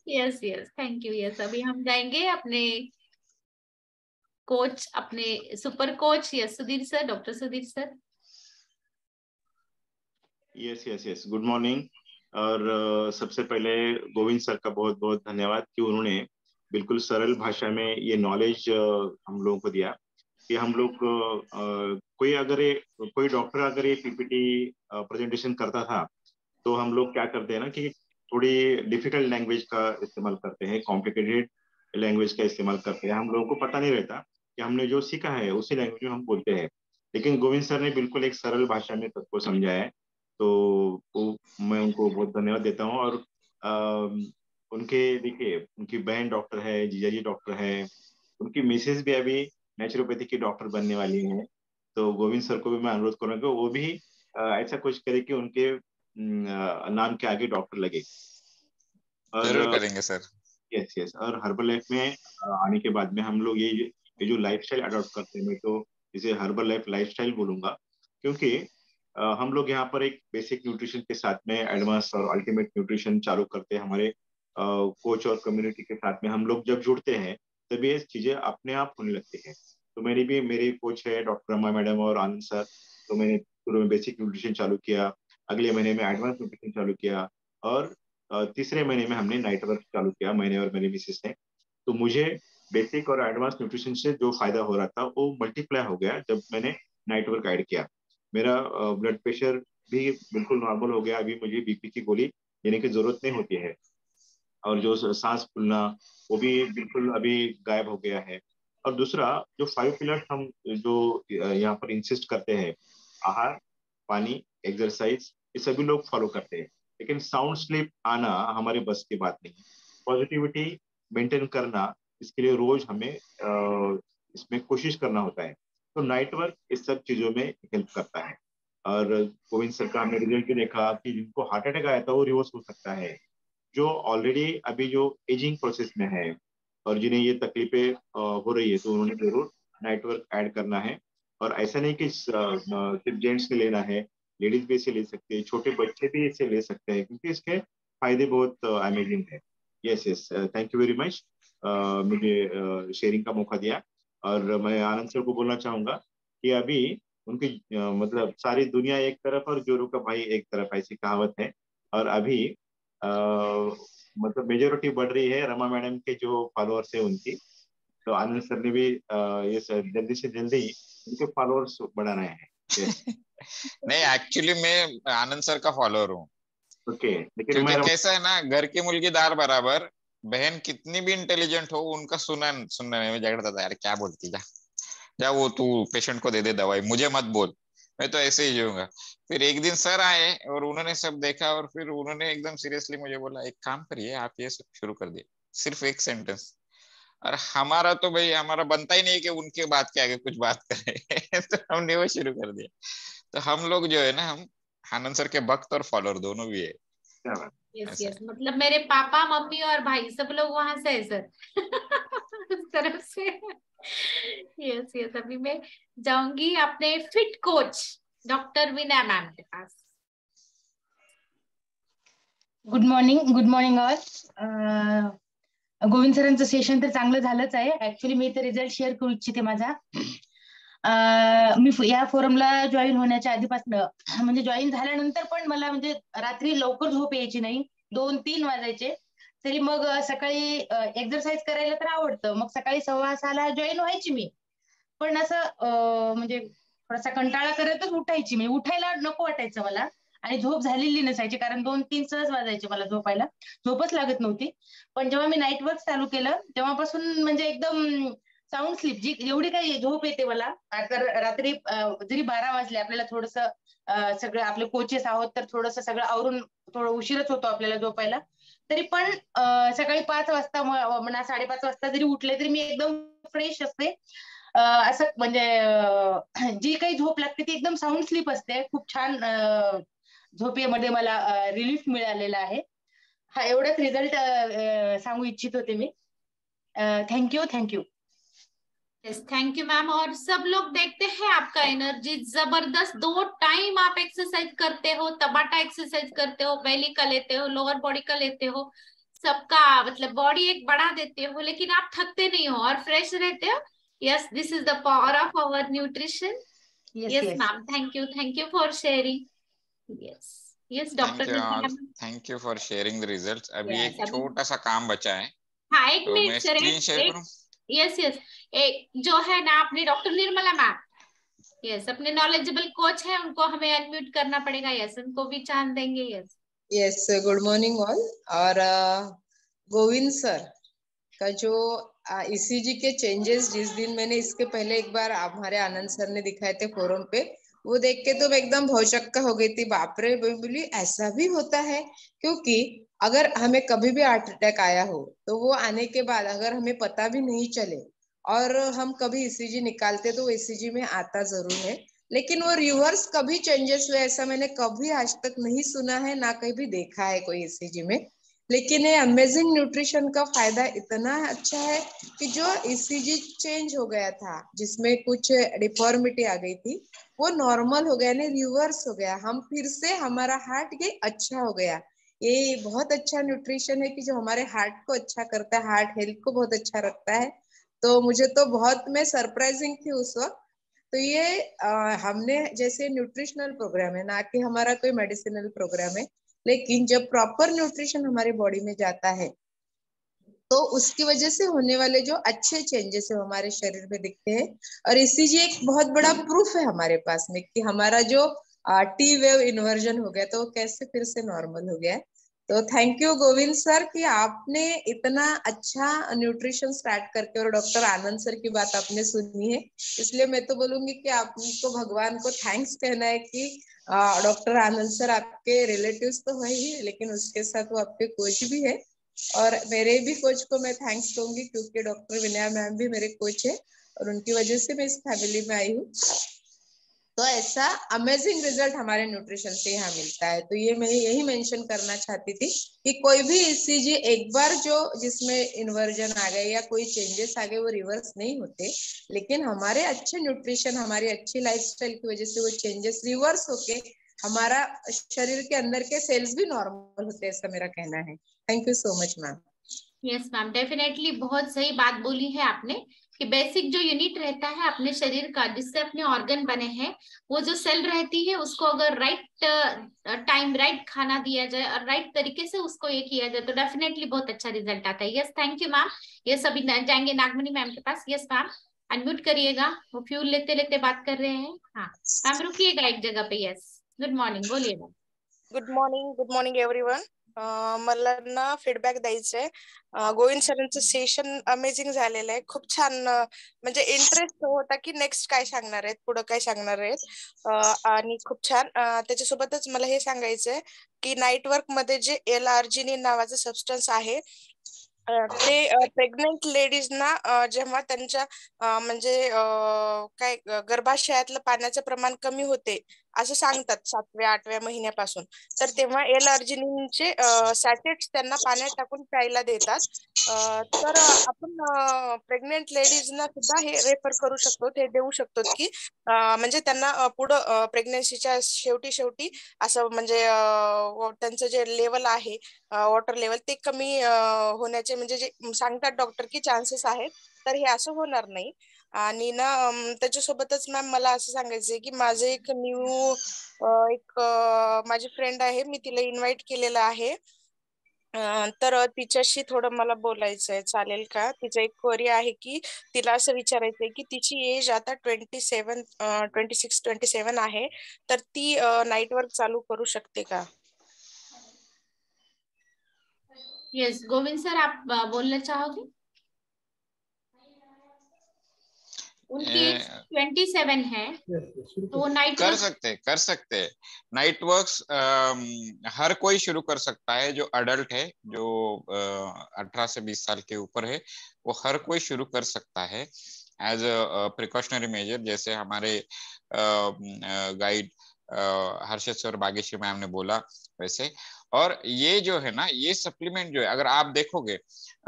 Yes yes, thank you. Yes, अभी हम जाएंगे अपने कोच, अपने super coach yes Sudhir sir, doctor Sudhir sir. Yes, good morning. और सबसे पहले गोविंद सर का बहुत बहुत धन्यवाद कि उन्होंने बिल्कुल सरल भाषा में ये नॉलेज हम लोगों को दिया कि हम लोग कोई डॉक्टर अगर ये पीपीटी प्रेजेंटेशन करता था तो हम लोग क्या करते हैं ना कि थोड़ी डिफिकल्ट लैंग्वेज का इस्तेमाल करते हैं, कॉम्प्लिकेटेड लैंग्वेज का इस्तेमाल करते हैं। हम लोगों को पता नहीं रहता कि हमने जो सीखा है उसी लैंग्वेज में हम बोलते हैं, लेकिन गोविंद सर ने बिल्कुल एक सरल भाषा में सबको समझाया है, तो मैं उनको बहुत धन्यवाद देता हूँ। और उनके देखिए, उनकी बहन डॉक्टर है, जीजाजी डॉक्टर है, उनकी मिसेज भी अभी नेचुरोपैथी की डॉक्टर बनने वाली है। तो गोविंद सर को भी मैं अनुरोध करूंगा वो भी ऐसा कुछ करे कि उनके नाम के आगे डॉक्टर लगे। जरूर करेंगे सर। Yes yes. और हर्बल लाइफ में आने के बाद में हम लोग ये जो लाइफस्टाइल अडॉप्ट करते हैं, मैं तो इसे हर्बल लाइफ लाइफस्टाइल बोलूंगा, क्योंकि हम लोग यहाँ पर एक बेसिक न्यूट्रिशन के साथ में एडवांस और अल्टीमेट न्यूट्रिशन चालू करते हैं। हमारे कोच और कम्युनिटी के साथ में हम लोग जब जुड़ते हैं तभी ये चीजें अपने आप होने लगती हैं। तो मेरी कोच है डॉक्टर रमा मैडम और आनंद सर, तो मैंने शुरू में बेसिक न्यूट्रिशन चालू किया, अगले महीने में एडवांस न्यूट्रिशन चालू किया, और तीसरे महीने में हमने नाइट वर्क चालू किया, मैंने और मेरी मिसेस ने। तो मुझे बेसिक और एडवांस न्यूट्रिशन से जो फायदा हो रहा था वो मल्टीप्लाई हो गया जब मैंने नाइट वर्क ऐड किया। मेरा ब्लड प्रेशर भी बिल्कुल नॉर्मल हो गया, अभी मुझे बीपी की गोली लेने की जरूरत नहीं होती है, और जो सांस फूलना वो भी बिल्कुल अभी गायब हो गया है। और दूसरा जो 5 पिलर्स हम जो यहाँ पर इंसिस्ट करते हैं, आहार, पानी, एक्सरसाइज, ये सभी लोग फॉलो करते हैं, लेकिन साउंड स्लीप आना हमारे बस की बात नहीं। पॉजिटिविटी मेंटेन करना, इसके लिए रोज हमें इसमें कोशिश करना होता है। तो नाइट वर्क इस सब चीजों में हेल्प करता है। और गोविंद सर का हमने रिजल्ट भी देखा कि जिनको हार्ट अटैक आया था वो रिवर्स हो सकता है, जो ऑलरेडी अभी जो एजिंग प्रोसेस में है और जिन्हें ये तकलीफें हो रही है, तो उन्होंने जरूर नाइट वर्क ऐड करना है। और ऐसा नहीं कि सिर्फ जेंट्स ने लेना है, लेडीज भी इसे ले सकते हैं, छोटे बच्चे भी इसे ले सकते हैं, क्योंकि इसके फायदे बहुत अमेजिंग है। Yes yes, thank you very much मुझे शेयरिंग का मौका दिया। और मैं आनंद सर को बोलना चाहूंगा कि अभी उनकी मतलब सारी दुनिया एक तरफ और जोरू का भाई एक तरफ, ऐसी कहावत है। और अभी मतलब मेजोरिटी बढ़ रही है रमा मैडम के जो फॉलोअर्स है उनकी, तो आनंद सर ने भी ये सर जल्दी से जल्दी उनके फॉलोअर्स बढ़ाना है। yes. नहीं, एक्चुअली मैं आनंद सर का फॉलोअर हूँ। ओके, लेकिन क्योंकि मैं कैसा है ना, घर की मुर्गी दाल बराबर, बहन कितनी भी इंटेलिजेंट हो उनका सुनने में झगड़ता था, यार क्या बोलती, जा वो तू पेशेंट को दे दे दवाई, मुझे मत बोल, मैं तो ऐसे ही जीऊंगा। फिर एक दिन सर आए और उन्होंने सब देखा, और फिर उन्होंने एकदम सीरियसली मुझे बोला, एक काम करिए आप ये सब शुरू कर दिए, सिर्फ एक सेंटेंस। और हमारा तो भाई हमारा बनता ही नहीं कि उनके बात के आगे कुछ बात करें तो हमने वो शुरू कर दिया। तो हम लोग जो है ना, हम आनंद सर के भक्त और फॉलोअर दोनों भी है। यस यस, मतलब मेरे पापा मम्मी और भाई सब लोग वहां से है सर उस तरफ से। यस यस, अभी मैं जाऊंगी अपने fit coach doctor Vinay ma'am के पास। Good morning all. गोविंद सरांचं सेशन तर चांगलं झालंच आहे. ऍक्च्युली मी इथे रिझल्ट शेअर करू इच्छिते माझा. मी या फोरमला जॉईन होण्याच्या आधीपासून, म्हणजे जॉईन झाल्यानंतर पण मला म्हणजे रात्री लवकर झोप यायची नाही, 2-3 वाजायचे. तरी मग सकाळी एक्सरसाइज करायला तर आवडतं, मग सकाळी 6:15 जॉईन व्हायची मी. पण असं म्हणजे थोडासा कंटाळा करतच उठायची मी, उठायला नको वाटायचं मला, आणि झोप झालेली नसायची, कारण 2-3 सहज वाजायचे मला झोपायला, झोपच लागत नव्हती. पण जेव्हा मी नाईट वर्क चालू केलं तेव्हापासून म्हणजे एकदम साऊंड स्लीप, जी एवढी काही झोप येते मला. तर रात्री जरी 12 वाजले, आपल्याला थोडस सगळं आपले कोचेस आहोत तर थोडस सगळं आवरून थोडं उशीरच होतो आपल्याला झोपायला, तरी पण सकाळी 5 वाजता म्हणा 5:30 वाजता जरी उठले तरी मी एकदम फ्रेश असते. असं म्हणजे जी काही झोप लागते ती एकदम साऊंड स्लीप असते. खूप छान झोपेमध्ये मला रिलीफ मिळालेला आहे. हा एवढाच रिझल्ट सांगू इच्छित होते मी. Thank you. Yes, thank you ma'am. और सब लोग देखते हैं आपका एनर्जी जबरदस्त, 2 टाइम आप एक्सरसाइज करते हो, तबाटा एक्सरसाइज करते हो, बेली का लेते हो, लोअर बॉडी का लेते हो, सबका मतलब बॉडी एक बढ़ा देते हो, लेकिन आप थकते नहीं हो और फ्रेश रहते हो। Yes, this is the power of our nutrition. Yes ma'am, thank you for sharing. Yes doctor, thank you for sharing the results. अभी एक छोटा सा काम बचा है। हाँ, एक तो मिनट मैं सर, स्क्रीन शेयर करूं? यस एक जो है ना अपने डॉक्टर निर्मला मैम, यस अपने नॉलेजेबल कोच है, उनको हमें अनम्यूट करना पड़ेगा। यस, उनको भी चांस देंगे। Yes yes, good morning all. और गोविंद सर का जो ईसीजी के चेंजेस जिस दिन मैंने इसके पहले एक बार हमारे आनंद सर ने दिखाए थे फोरम पे, वो देख के तो मैं एकदम भौचक्का हो गई थी। बाप रे, बोली ऐसा भी होता है। क्योंकि अगर हमें कभी भी हार्ट अटैक आया हो तो वो आने के बाद अगर हमें पता भी नहीं चले और हम कभी ईसीजी निकालते तो ईसीजी में आता जरूर है, लेकिन वो रिवर्स कभी चेंजेस हुए ऐसा मैंने कभी आज तक नहीं सुना है, ना कभी देखा है कोई ईसीजी में। लेकिन ये अमेजिंग न्यूट्रिशन का फायदा इतना अच्छा है कि जो ईसीजी चेंज हो गया था, जिसमें कुछ डिफॉर्मिटी आ गई थी, वो नॉर्मल हो गया, नहीं रिवर्स हो गया। हम फिर से हमारा हार्ट ये अच्छा हो गया। ये बहुत अच्छा न्यूट्रिशन है कि जो हमारे हार्ट को अच्छा करता है, हार्ट हेल्थ को बहुत अच्छा रखता है। तो मुझे तो बहुत, मैं सरप्राइजिंग थी उस वक्त। तो ये हमने जैसे न्यूट्रिशनल प्रोग्राम है, ना कि हमारा कोई मेडिसिनल प्रोग्राम है, लेकिन जब प्रॉपर न्यूट्रिशन हमारे बॉडी में जाता है तो उसकी वजह से होने वाले जो अच्छे चेंजेस है हमारे शरीर में दिखते हैं। और ईसीजी एक बहुत बड़ा प्रूफ है हमारे पास में कि हमारा जो टी वेव इन्वर्जन हो गया तो वो कैसे फिर से नॉर्मल हो गया है। तो थैंक यू गोविंद सर कि आपने इतना अच्छा न्यूट्रिशन स्टार्ट करके, और डॉक्टर आनंद सर की बात आपने सुनी है, इसलिए मैं तो बोलूंगी कि आपको भगवान को थैंक्स कहना है कि डॉक्टर आनंद सर आपके रिलेटिव्स तो है ही, लेकिन उसके साथ वो आपके कोच भी है। और मेरे भी कोच को मैं थैंक्स दूंगी क्योंकि डॉक्टर विनया मैम भी मेरे कोच है और उनकी वजह से मैं इस फैमिली में आई हूँ। तो ऐसा अमेजिंग रिजल्ट हमारे न्यूट्रिशन से यहाँ मिलता है। तो ये मैं यही मेंशन करना चाहती थी कि कोई भी ईसीजी एक बार जो जिसमें इन्वर्जन आ गए या कोई चेंजेस आ गए वो रिवर्स नहीं होते, लेकिन हमारे अच्छे न्यूट्रिशन, हमारी अच्छी लाइफस्टाइल की वजह से वो चेंजेस रिवर्स होके हमारा शरीर के अंदर के सेल्स भी नॉर्मल होते हैं, ऐसा मेरा कहना है। Thank you so much ma'am. Yes ma'am, definitely बहुत सही बात बोली है आपने कि बेसिक जो यूनिट रहता है अपने शरीर का, जिससे अपने ऑर्गन बने हैं, वो जो सेल रहती है उसको अगर राइट टाइम राइट खाना दिया जाए और राइट तरीके से उसको ये किया जाए तो डेफिनेटली बहुत अच्छा रिजल्ट आता है। Yes, thank you ma'am. ये सभी जाएंगे नागमणि मैम के पास। यस मैम, अनम्यूट करिएगा, वो फ्यूल लेते लेते बात कर रहे हैं। हाँ मैम, रुकिएगा एक जगह पे। यस, गुड मॉर्निंग, बोलिएगा। Good morning everyone. मला ना फीडबॅक द्यायचंय। गोविंद सरांचं सेशन अमेझिंग झालेलं आहे, खूप छान। म्हणजे इंटरेस्ट होता की नेक्स्ट काय सांगणार आहेत, पुढे काय सांगणार आहेत, आणि खूप छान। त्याच्यासोबतच मला हे सांगायचंय की नाईट वर्क मध्ये जे L-आर्जिनिन नावाचं सबस्टन्स आहे ते प्रेग्नेंट लेडीजना जेव्हा त्यांच्या म्हणजे काय गर्भाशयातलं पाण्याचं प्रमाण कमी होते असं सांगतात 7व्या-8व्या महिन्यापासून, तर तेव्हा L-आर्जिनिनचे सॅचेट्स त्यांना पाण्यात टाकून प्यायला देतात। तर आपण प्रेग्नेंट लेडीजना सुद्धा हे रेफर करू शकतो, ते देऊ शकतो की म्हणजे त्यांना पुढं प्रेग्नेन्सीच्या शेवटी असं म्हणजे त्यांचं जे लेवल आहे वॉटर लेवल ते कमी होण्याचे म्हणजे जे सांगतात डॉक्टर की चान्सेस आहेत, तर हे असं होणार नाही। आणि ना त्याच्यासोबतच मॅम मला असं सांगायचंय की माझं एक न्यू माझी फ्रेंड आहे, मी तिला इन्व्हाइट केलेलं आहे, तर तिच्याशी थोडं मला बोलायचंय, चालेल का? तिचं एक क्वेरी आहे की तिला असं विचारायचंय की तिची एज आता 26-27 आहे, तर ती नाईट वर्क चालू करू शकते का? यस गोविंद सर, आप बोलना चाहोगे? उनकी एज 27 है, तो वो नाइट कर सकते नाइट वर्क्स हर कोई शुरू कर सकता है। जो अडल्ट है, जो 18 से 20 साल के ऊपर है, वो हर कोई शुरू कर सकता है एज अ प्रिकॉशनरी मेजर। जैसे हमारे guide Harshad sir, Bageshwari ma'am ने बोला वैसे। और ये जो है ना, ये सप्लीमेंट जो है, अगर आप देखोगे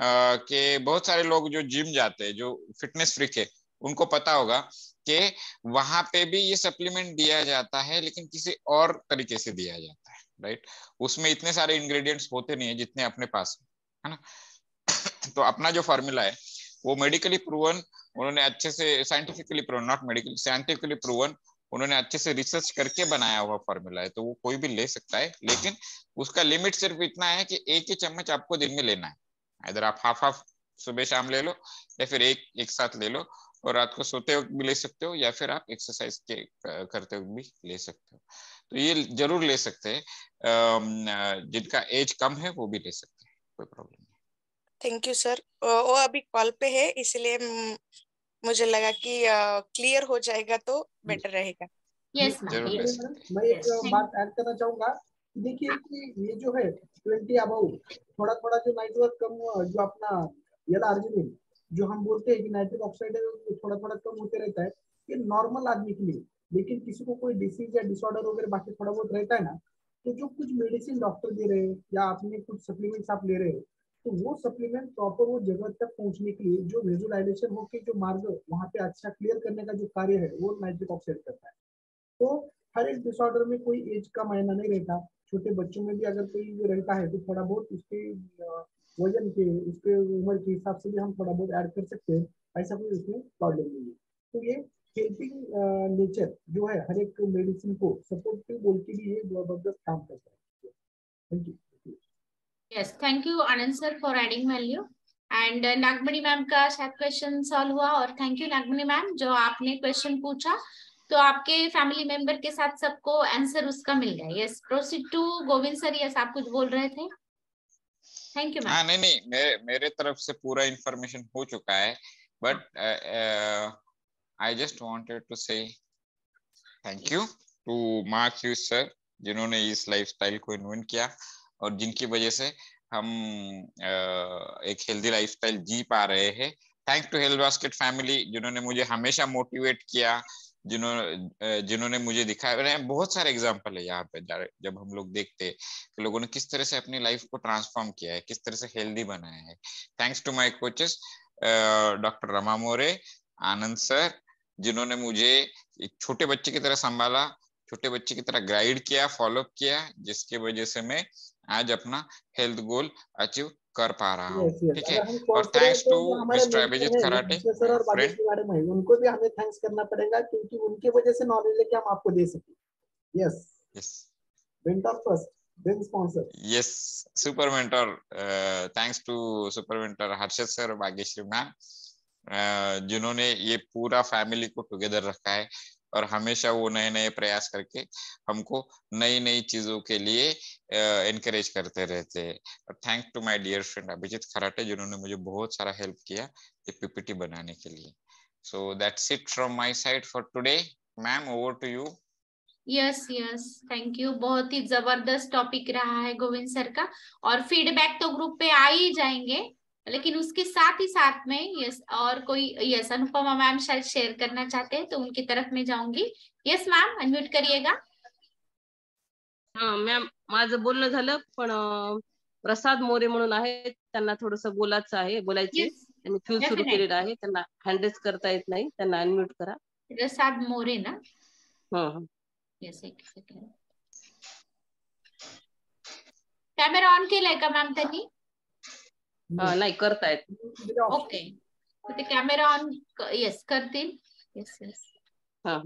कि बहुत सारे लोग जो जिम जाते हैं, जो फिटनेस फ्रीक है, उनको पता होगा कि वहां पे भी ये सप्लीमेंट दिया जाता है, लेकिन किसी और तरीके से दिया जाता है, राइट। उसमें इतने सारे इंग्रेडिएंट्स होते नहीं है जितने अपने पास है ना। तो अपना जो फॉर्मूला है वो मेडिकली प्रूवन, उन्होंने अच्छे से scientifically proven, not medically, scientifically proven, उन्होंने अच्छे से रिसर्च करके बनाया हुआ फॉर्मूला है। तो वो कोई भी ले सकता है, लेकिन उसका लिमिट सिर्फ इतना है कि 1 ही चम्मच आपको दिन में लेना है। इधर आप हाफ सुबह शाम ले लो या फिर एक साथ ले लो, और रात को सोते वक्त भी ले सकते हो, या फिर आप एक्सरसाइज के करते वक्त भी ले सकते हो। तो ये जरूर ले सकते हैं, जिनका एज कम है वो भी ले सकते हैं, कोई प्रॉब्लम नहीं। Thank you sir. वो अभी कॉल पे है, इसलिए मुझे लगा कि क्लियर हो जाएगा तो बेटर रहेगा। यस जरूर ले सकते हैं। मैं एक बात ऐड करना चाहूंगा। देखिए कि ये जो है 20 अबव, थोड़ा थोड़ा जो नाइट वर्क कम, जो अपना L-arginine जो हम बोलते हैं कि नाइट्रिक ऑक्साइड है, थोड़ा थोड़ा कम होते रहता है, ये नॉर्मल आदमी के लिए। लेकिन किसी को कोई डिसीज या डिसऑर्डर वगैरह बाकी थोड़ा बहुत रहता है ना, तो जो कुछ मेडिसिन डॉक्टर दे रहे हैं या अपने कुछ सप्लीमेंट्स आप ले रहे हैं, तो वो सप्लीमेंट प्रॉपर वो जगह तक पहुंचने के लिए जो विजुअलाइजेशन होकर जो मार्ग वहाँ पे अच्छा क्लियर करने का जो कार्य है वो नाइट्रिक ऑक्साइड करता है। तो हर एक डिसऑर्डर में कोई एज का मायना नहीं रहता। छोटे बच्चों में भी अगर कोई रहता है तो थोड़ा बहुत उसके वजन के, उसके उम्र के हिसाब से भी हम थोड़ा बहुत ऐड कर सकते हैं, ऐसा कोई उसमें प्रॉब्लम नहीं है। तो ये हेल्पिंग नेचर जो है हर एक मेडिसिन को सपोर्टिव बोल के भी ये जबरदस्त काम करता है। Thank you. Yes, thank you Anand sir for adding value. And Nagamani ma'am का शायद क्वेश्चन सॉल्व हुआ, और थैंक यू नागमणि मैम जो आपने क्वेश्चन पूछा तो आपके फैमिली मेंबर के साथ सबको आंसर उसका मिल गया। Yes, proceed to Govind sir. Yes, आप कुछ बोल रहे थे। Thank you ma'am. हाँ, नहीं, मेरे तरफ से पूरा इंफॉर्मेशन हो चुका है, but I just wanted to say thank you to Mark you sir, जिन्होंने इस लाइफस्टाइल को इन्वेंट किया और जिनकी वजह से हम एक हेल्दी लाइफस्टाइल जी पा रहे हैं। Thanks to Health Basket family, जिन्होंने मुझे हमेशा मोटिवेट किया, जिन्होंने मुझे दिखाया। बहुत सारे एग्जांपल है यहाँ पे, जब हम लोग देखते हैं कि लोगों ने किस तरह से अपनी लाइफ को ट्रांसफॉर्म किया है, किस तरह से हेल्दी बनाया है। Thanks to my coaches doctor Rama More, Anand sir, जिन्होंने मुझे एक छोटे बच्चे की तरह संभाला, छोटे बच्चे की तरह गाइड किया, फॉलो किया, जिसकी वजह से मैं आज अपना हेल्थ गोल अचीव कर पा रहा हूँ। ठीक है, और thanks to mister Abhijit Kharate sir और भाग्यश्री मैडम है, उनको भी हमें थैंक्स करना पड़ेगा, क्योंकि उनकी वजह से नॉलेज लेके हम आपको दे सके। Yes, mentor first, then sponsor. Yes, super mentor, thanks to super mentor Harshad sir, Bhagyashree ma'am, जिन्होंने ये पूरा फैमिली को टुगेदर रखा है और हमेशा वो नए नए प्रयास करके हमको नई नई चीजों के लिए एनकरेज करते रहते हैं। और thank to my dear friend Abhijit Kharate, जिन्होंने मुझे बहुत सारा हेल्प किया ये पीपीटी बनाने के लिए। So that's it from my side for today. Ma'am, over to you. Yes, thank you. बहुत ही जबरदस्त टॉपिक रहा है गोविंद सर का, और फीडबैक तो ग्रुप पे आ ही जाएंगे, लेकिन उसके साथ ही साथ में यस और कोई यस अनुपमा मैम शायद शेयर करना चाहते हैं तो उनकी तरफ में जाऊंगी। यस मैम, अनम्यूट करिएगा। हाँ मॅम, माझं बोलणं झालं, पण प्रसाद मोरे म्हणून आहे, त्यांना थोडंसं बोलायचे। त्यांनी फ्यूल सुरू केलेलं आहे, त्यांना हँडल्स करता येत नाही, त्यांना अनम्यूट करा। प्रसाद मोरे ना? हाँ, यस, एक सेकंड। कॅमेरा ऑन केलाय का मॅम त्यांनी? नाही करतायत। ओके, तो ते कॅमेरा ऑन यस करतील। यस हाँ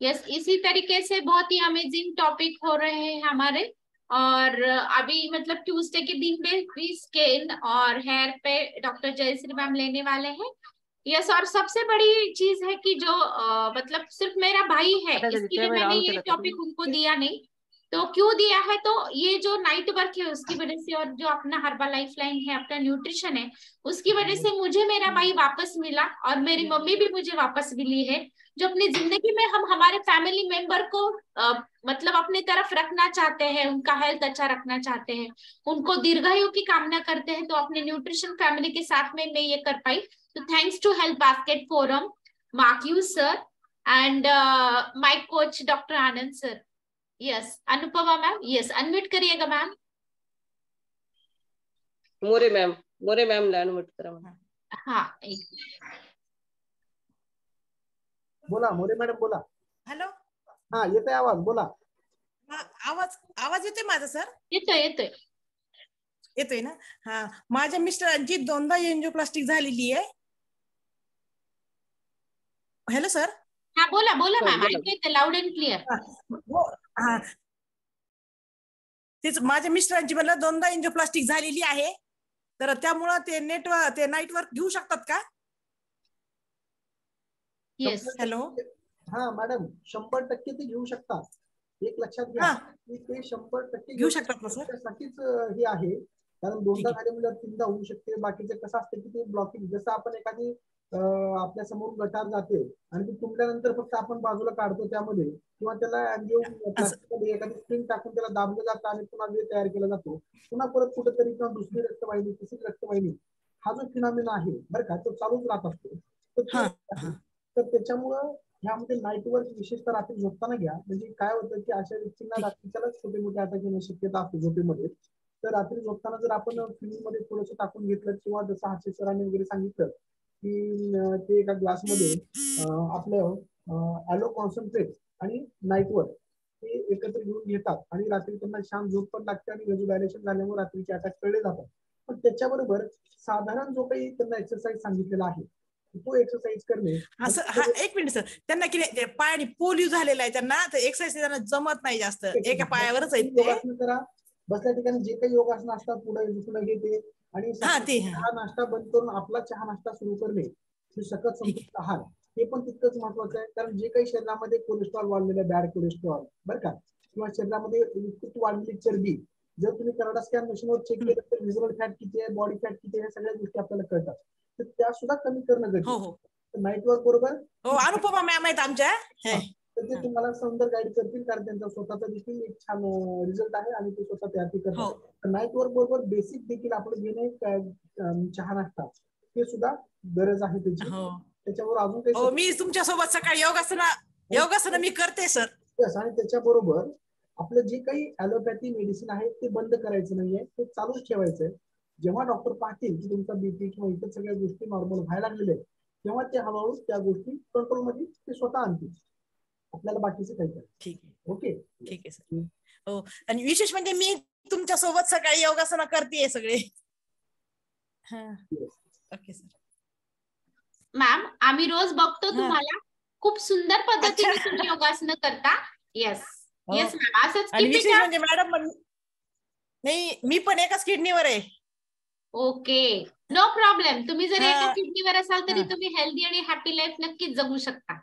यस, इसी तरीके से बहुत ही अमेजिंग टॉपिक हो रहे हैं हमारे। और अभी मतलब ट्यूसडे के दिन में भी स्किन और हेयर पे डॉक्टर जयश्री मैम लेने वाले हैं। यस, और सबसे बड़ी चीज है कि जो मतलब सिर्फ मेरा भाई है, इसके लिए मैंने ये टॉपिक उनको दिया नहीं। तो क्यों दिया है, तो ये जो नाइट वर्क है उसकी वजह से, और जो अपना हर्बल लाइफ लाइन है, अपना न्यूट्रिशन है, उसकी वजह से मुझे मेरा भाई वापस मिला, और मेरी मम्मी भी मुझे वापस मिली है, जो अपनी जिंदगी में हम हमारे फैमिली मेंबर को मतलब अपनी तरफ रखना चाहते हैं, उनका हेल्थ अच्छा रखना चाहते हैं, उनको दीर्घायु की कामना करते हैं। तो अपने न्यूट्रिशन फैमिली के साथ में मैं ये कर पाई। तो thanks to Health Basket forum, mark you sir, and my coach doctor Anand sir. Yes, Anupama ma'am, yes unmute करिएगा मैम। मोरे मैम ला अनम्यूट करा। हाँ, एक बोला मोरे मॅडम, बोला। हॅलो, हाँ येतोय आवाज, बोला। आवाज येतोय माझा सर? येतोय ना? हा, माझ्या मिस्टरांची 2दा एंजियोप्लास्टिक झालेली आहे। Hello sir. हाँ बोला मॅम, ऐकू येते लाऊड अँड क्लिअर। हा, तेच माझ्या मिस्टरांची मला 2दा एंजियोप्लास्टिक झालेली आहे, तर त्यामुळे ते नाईट वर्क घेऊ शकतात का? येस. हॅलो. हा मॅडम 100% ते घेऊ शकतात. एक लक्षात घ्या की ते 100% घेऊ शकतात ना सर. त्यासाठीच हे आहे, कारण दोनदा झाले म्हणजे तीनदा होऊ शकते. बाकीचे कसं असतं की ते ब्लॉकिंग, जसं आपण एखादी आपल्या समोर गटार जाते आणि ती तुटल्यानंतर फक्त आपण बाजूला काढतो त्यामध्ये, किंवा त्याला प्लास्टिकमध्ये एखादी स्प्रिंग टाकून त्याला दाबलं जातं आणि पुन्हा वेळ तयार केला जातो. पुन्हा परत कुठेतरी किंवा दुसरी रक्तवाहिनी तिसरी रक्तवाहिनी, हा जो फिनॉमिना आहे बरं का, तो चालूच राहत असतो. तर त्याच्यामुळं ह्यामध्ये नाईट वर्क विशेषतः रात्री झोपताना घ्या. म्हणजे काय होतं की अशा व्यक्तींना रात्रीच्याला छोटे मोठे अटॅक येण्याची शक्यता असते झोपेमध्ये. तर रात्री झोपताना जर आपण फिल्ममध्ये थोडंसं टाकून घेतलं, किंवा जसं हास्य सरांनी वगैरे सांगितलं की ते एका ग्लासमध्ये आपलं ॲलो कॉन्सन्ट्रेट आणि नाईट वर्क ते एकत्र घेऊन घेतात आणि रात्री त्यांना छान झोप पण लागते आणि व्हिज्युअलायझेशन झाल्यामुळे रात्रीचे अटॅक कळले जातात. पण त्याच्याबरोबर साधारण जो काही त्यांना एक्सरसाइज सांगितलेला आहे तो एक्सरसाइज करणे. असं हा एक मिनिट सर, त्यांना की पायाने पोलिओ झालेला आहे त्यांना, तर एक्सरसाइज त्यांना जमत नाही जास्त, एका पायावरच आहेत ते. योगासन करा, बसल्या ठिकाणी जे काही योगासन असतात पुढे दुसरं घेते आणि चहा नाश्ता बंद करून आपला चहा नाश्ता सुरू करणे, हे सकत संतुलित आहार हे पण तितकंच महत्वाचं आहे. कारण जे काही शरीरामध्ये कोलेस्ट्रॉल वाढलेलं, बॅड कोलेस्ट्रॉल बरं का, किंवा शरीरामध्ये वाढलेली चरबी, जर तुम्ही कनाडा स्कॅन मशीनवर चेक केलं तर व्हिजिबल फॅट किती आहे, बॉडी फॅट किती आहे, सगळ्या गोष्टी आपल्याला कळतात. तर त्या सुद्धा कमी करणं गरजेचं. नाईट वर्क बरोबर अनुपमा मॅम आहेत आमच्या, तर ते तुम्हाला सुंदर गाईड करतील, कारण त्यांचा स्वतःचा देखील एक छान रिझल्ट आहे आणि ते स्वतः तयारी करतात. नाईट वर्क बरोबर बेसिक देखील आपण घेणे, चहा नाश्ता ते सुद्धा गरज आहे त्याची. त्याच्यावर अजून काही मी तुमच्या सोबत सकाळी योगासन मी करते सर. आणि त्याच्याबरोबर आपलं जे काही ॲलोपॅथी मेडिसिन आहे ते बंद करायचं नाहीये, ते चालूच ठेवायचंय. जेव्हा डॉक्टर पाहतील की तुमचा बीपी किंवा इतर सगळ्या गोष्टी नॉर्मल व्हायला लागलेल्या आहेत, तेव्हा ते हळूहळू त्या गोष्टी कंट्रोलमध्ये ते स्वतः आणतील. आपल्याला बाकीचं काही करायचं. ठीक आहे. ओके, ठीक आहे सर. हो, आणि विशेष म्हणजे मी तुमच्या सोबत सकाळी योगासना करते सगळे. Okay sir. मॅम आम्ही रोज बघतो तुम्हाला, खूप सुंदर पद्धतीने तुम्ही योगासनं करता. येस येस मॅम, असंच विशेष म्हणजे मॅडम नाही, मी पण एकाच किडनीवर आहे. Okay, no problem. तुम्ही जर एका किडनीवर असाल तरी तुम्ही हेल्दी आणि हॅपी लाईफ नक्कीच जगू शकता.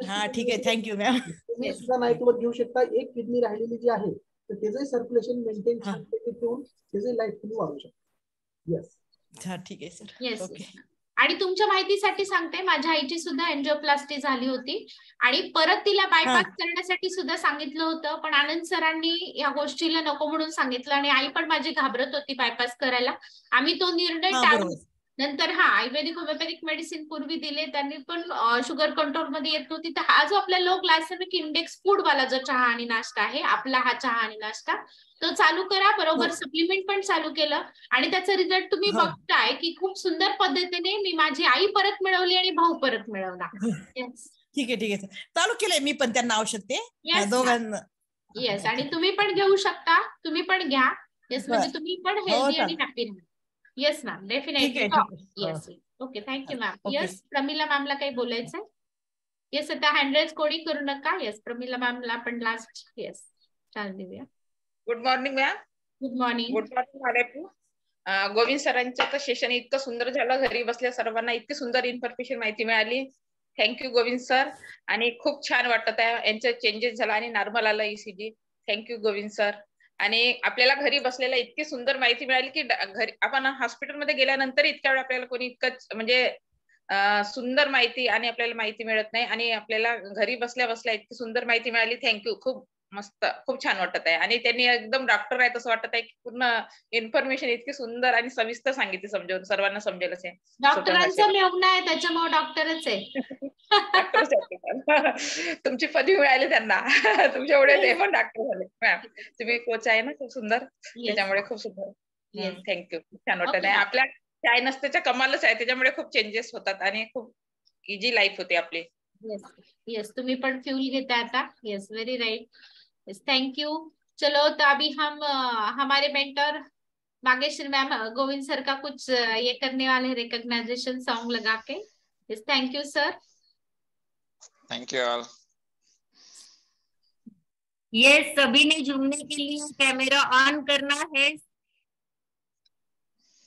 हा ठीक आहे, थँक्यू मॅम. तुम्ही सुद्धा नाईट वर्क घेऊ शकता. एक किडनी राहिलेली जी आहे तर त्याचंही सर्क्युलेशन मेंटेन छान ठेवून त्याचंही लाईफ तुम्ही वाढवू शकता. येस, हा ठीक आहे सर. येस. ओके. आणि तुमच्या माहितीसाठी सांगते, माझ्या आईची सुद्धा एंजिओप्लास्टी झाली होती आणि परत तिला बायपास करण्यासाठी सुद्धा सांगितलं होतं, पण आनंद सरांनी या गोष्टीला नको म्हणून सांगितलं आणि आई पण माझी घाबरत होती बायपास करायला. आम्ही तो निर्णय टाळला. नंतर आयुर्वेदिक होमिओपॅथिक मेडिसिन पूर्वी दिले, त्यांनी पण शुगर कंट्रोल मध्ये येत नव्हती. तर हा जो आपला लो ग्लायसेमिक इंडेक्स फूड वाला जो चहा आणि नाश्ता आहे आपला, हा चहा आणि नाश्ता तो चालू करा. बरोबर सप्लिमेंट पण चालू केलं आणि त्याचा रिझल्ट तुम्ही बघताय की खूप सुंदर पद्धतीने मी माझी आई परत मिळवली आणि भाऊ परत मिळवला. ठीक आहे, ठीक आहे. चालू केलंय मी पण त्यांना औषध ते दोघांना. येस, आणि तुम्ही पण घेऊ शकता, तुम्ही पण घ्या. येस, म्हणजे तुम्ही पण हेल्दी आणि हॅपी राहा. Yes ma'am, definitely. Yes, okay, thank you ma'am. Yes, Pramila मॅमला काही बोलायचंय? येस, आता हँडरेज कोडिंग करू नका. येस, प्रमिला मॅमला आपण लास्ट येस चान्स देऊया. Good morning ma'am. Good morning. Good morning madam. Govind सरांचं तर सेशन इतकं सुंदर झालं, घरी बसल्या सर्वांना इतकी सुंदर इन्फॉर्मेशन माहिती मिळाली. Thank you Govind sir. आणि खूप छान वाटत आहे, यांचं चेंजेस झाला आणि नॉर्मल आलं ECG. Thank you Govind sir. आणि आपल्याला घरी बसलेला इतकी सुंदर माहिती मिळाली की घरी आपण हॉस्पिटलमध्ये गेल्यानंतर इतक्या वेळ आपल्याला कोणी इतकंच म्हणजे सुंदर माहिती आणि आपल्याला माहिती मिळत नाही, आणि आपल्याला घरी बसल्या बसल्या इतकी सुंदर माहिती मिळाली. थँक्यू, खूप मस्त, खूप छान वाटत आहे. आणि त्यांनी एकदम डॉक्टर आहे तसं वाटत आहे की पूर्ण इन्फॉर्मेशन इतकी सुंदर आणि सविस्तर सांगितली, समजावून सर्वांना समजेल असे. डॉक्टरांचं मेवणं आहे त्याच्यामुळे डॉक्टरच आहे. तुमची पदवी मिळाली त्यांना, तुमच्या एवढे ते पण डॉक्टर झाले. मॅम तुम्ही कोच आहे ना, खूप सुंदर, त्याच्यामुळे खूप सुंदर. थँक्यू, खूप छान वाटत आहे. आपल्या काय नसत्याच्या कमालच आहे, त्याच्यामुळे खूप चेंजेस होतात आणि खूप इझी लाईफ होते आपली. यस, तुम्ही पण फ्यूल घेता आता. Yes, very right. Yes, thank you. चलो, तो अभी हम हमारे mentor Nageshwari ma'am Govind sir का कुछ ये करने वाले, रिकॉग्नाइजेशन सॉन्ग लगा के. Yes, thank you sir. Thank you all. Yes, सभी ने झूमने के लिए कैमरा ऑन करना है.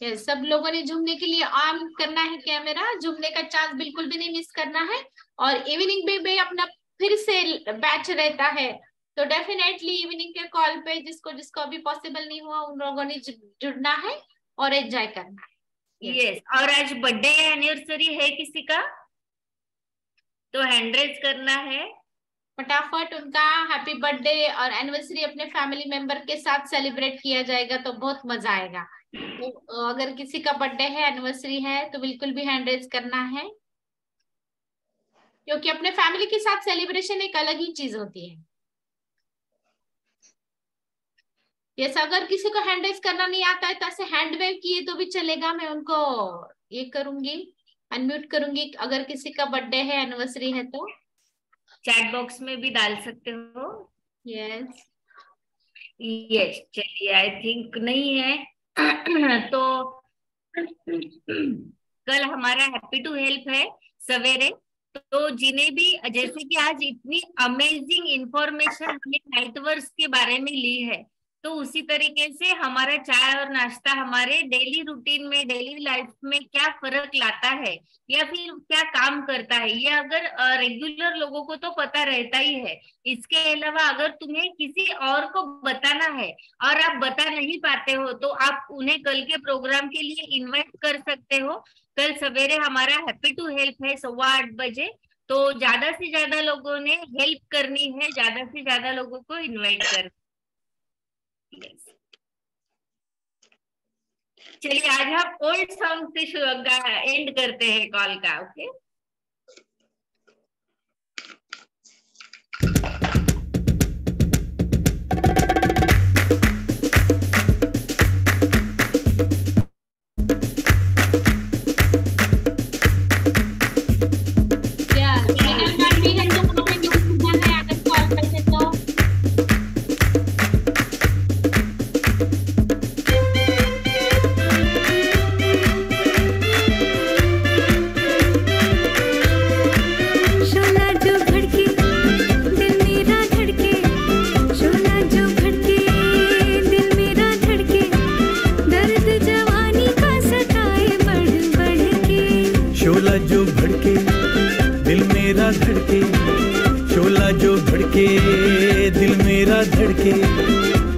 यस, सब लोगों ने झूमने के लिए ऑन करना है कैमरा, झूमने का चांस बिल्कुल भी नहीं मिस करना है। और इवनिंग में भी अपना फिर से बैच रहता है, तो डेफिनेटली इवनिंग के कॉल पे जिसको जिसको अभी पॉसिबल नहीं हुआ उन लोगों ने जुड़ना है और एंजॉय करना है। यस, और आज बर्थडे या एनिवर्सरी है किसी का तो हैंड रेज करना है, फटाफट उनका हैप्पी बर्थडे और एनिवर्सरी अपने फैमिली मेंबर के साथ सेलिब्रेट किया जाएगा तो बहुत मजा आएगा। तो अगर किसी का बर्थडे है, एनिवर्सरी है, तो बिल्कुल भी हैंड रेज करना है, क्योंकि अपने फैमिली के साथ सेलिब्रेशन एक अलग ही चीज होती है। यस, अगर किसी को हैंड रेज करना नहीं आता है तो ऐसे हैंड वेव किए तो भी चलेगा, मैं उनको ये करूंगी, अनम्यूट करूंगी। अगर किसी का बर्थडे है, एनिवर्सरी है तो चैट बॉक्स में भी डाल सकते हो। यस यस, चलिए, आई थिंक नहीं है तो कल हमारा हैप्पी टू हेल्प है सवेरे, तो जिन्हें भी, जैसे कि आज इतनी अमेजिंग इंफॉर्मेशन हमने नाइटवर्क्स के बारे में ली है, तो उसी तरीके से हमारा चाय और नाश्ता हमारे डेली रूटीन में, डेली लाइफ में क्या फर्क लाता है या फिर क्या काम करता है, ये अगर रेगुलर लोगों को तो पता रहता ही है। इसके अलावा अगर तुम्हें किसी और को बताना है और आप बता नहीं पाते हो तो आप उन्हें कल के प्रोग्राम के लिए इन्वाइट कर सकते हो। कल सवेरे हमारा हैप्पी टू हेल्प है 8:15 बजे, तो ज्यादा से ज्यादा लोगों ने हेल्प करनी है, ज्यादा से ज्यादा लोगों को इन्वाइट कर। चलिए, आज हम ओल्ड सॉन्ग से एंड करते हैं कॉल का। ओके,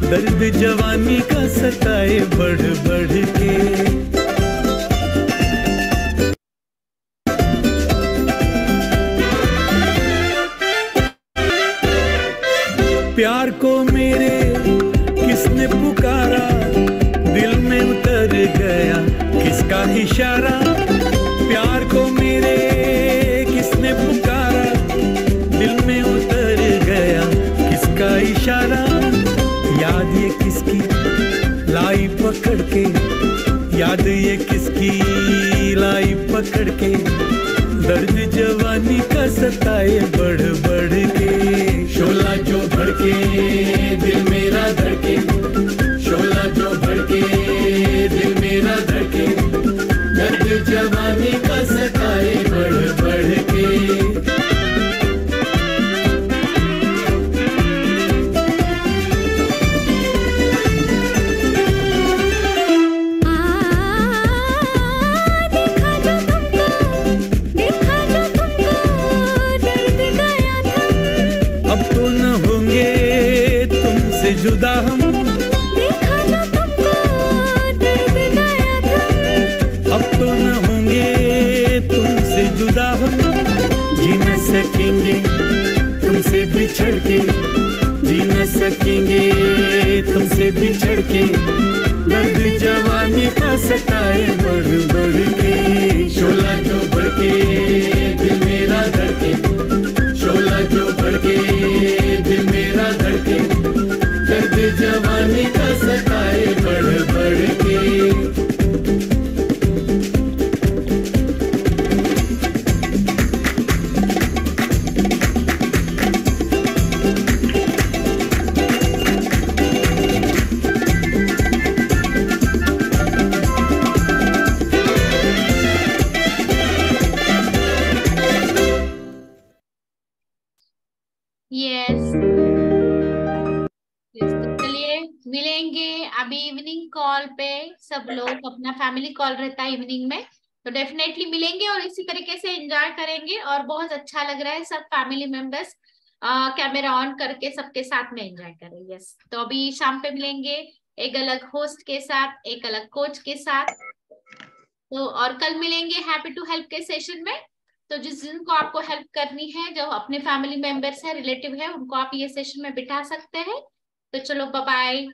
दर्द जवानी का सताए बढ़ बढ़ के। प्यार को मेरे किसने पुकारा, दिल में उतर गया किसका इशारा। प्यार को मेरे किसने पुकारा, दिल में उतर गया किसका इशारा। याद ये किसकी लाई पकड़ के, याद ये किसकी लाई पकड़ के, दर्द जवानी का सताए बढ़ बढ़ के। शोला जो भड़के दिल मेरा धड़के, शोला जो भड़के दिल मेरा धड़के, दर्द जवानी का सताए बढ़ बढ़ के। जुदा हम, देखा जो तुमको दर्द गया था। अब तो न होंगे तुमसे जुदा हम, जी न सकेंगे तुमसे बिछड़ के, जी न सकेंगे तुमसे बिछड़ के, दर्द जवानी का सताए बढ़ बढ़ के। शोला जो भड़के दिल मेरा धड़के, शोला जो भड़के दिल मेरा धड़के, दर्द जवानी का सताए बढ़ बढ़ के। अभी इवनिंग कॉल पे सब लोग, अपना फैमिली कॉल रहता है इवनिंग में, तो डेफिनेटली मिलेंगे और इसी तरीके से एंजॉय करेंगे। और बहुत अच्छा लग रहा है, सब फैमिली मेंबर्स कैमरा ऑन करके सबके साथ में एंजॉय करें। यस, तो अभी शाम पे मिलेंगे एक अलग होस्ट के साथ, एक अलग कोच के साथ। तो और कल मिलेंगे हैप्पी टू हेल्प के सेशन में। तो जिनको आपको हेल्प करनी है, जो अपने फैमिली मेंबर्स है, रिलेटिव है, उनको आप ये सेशन में बिठा सकते हैं। तो चलो बाय बाय।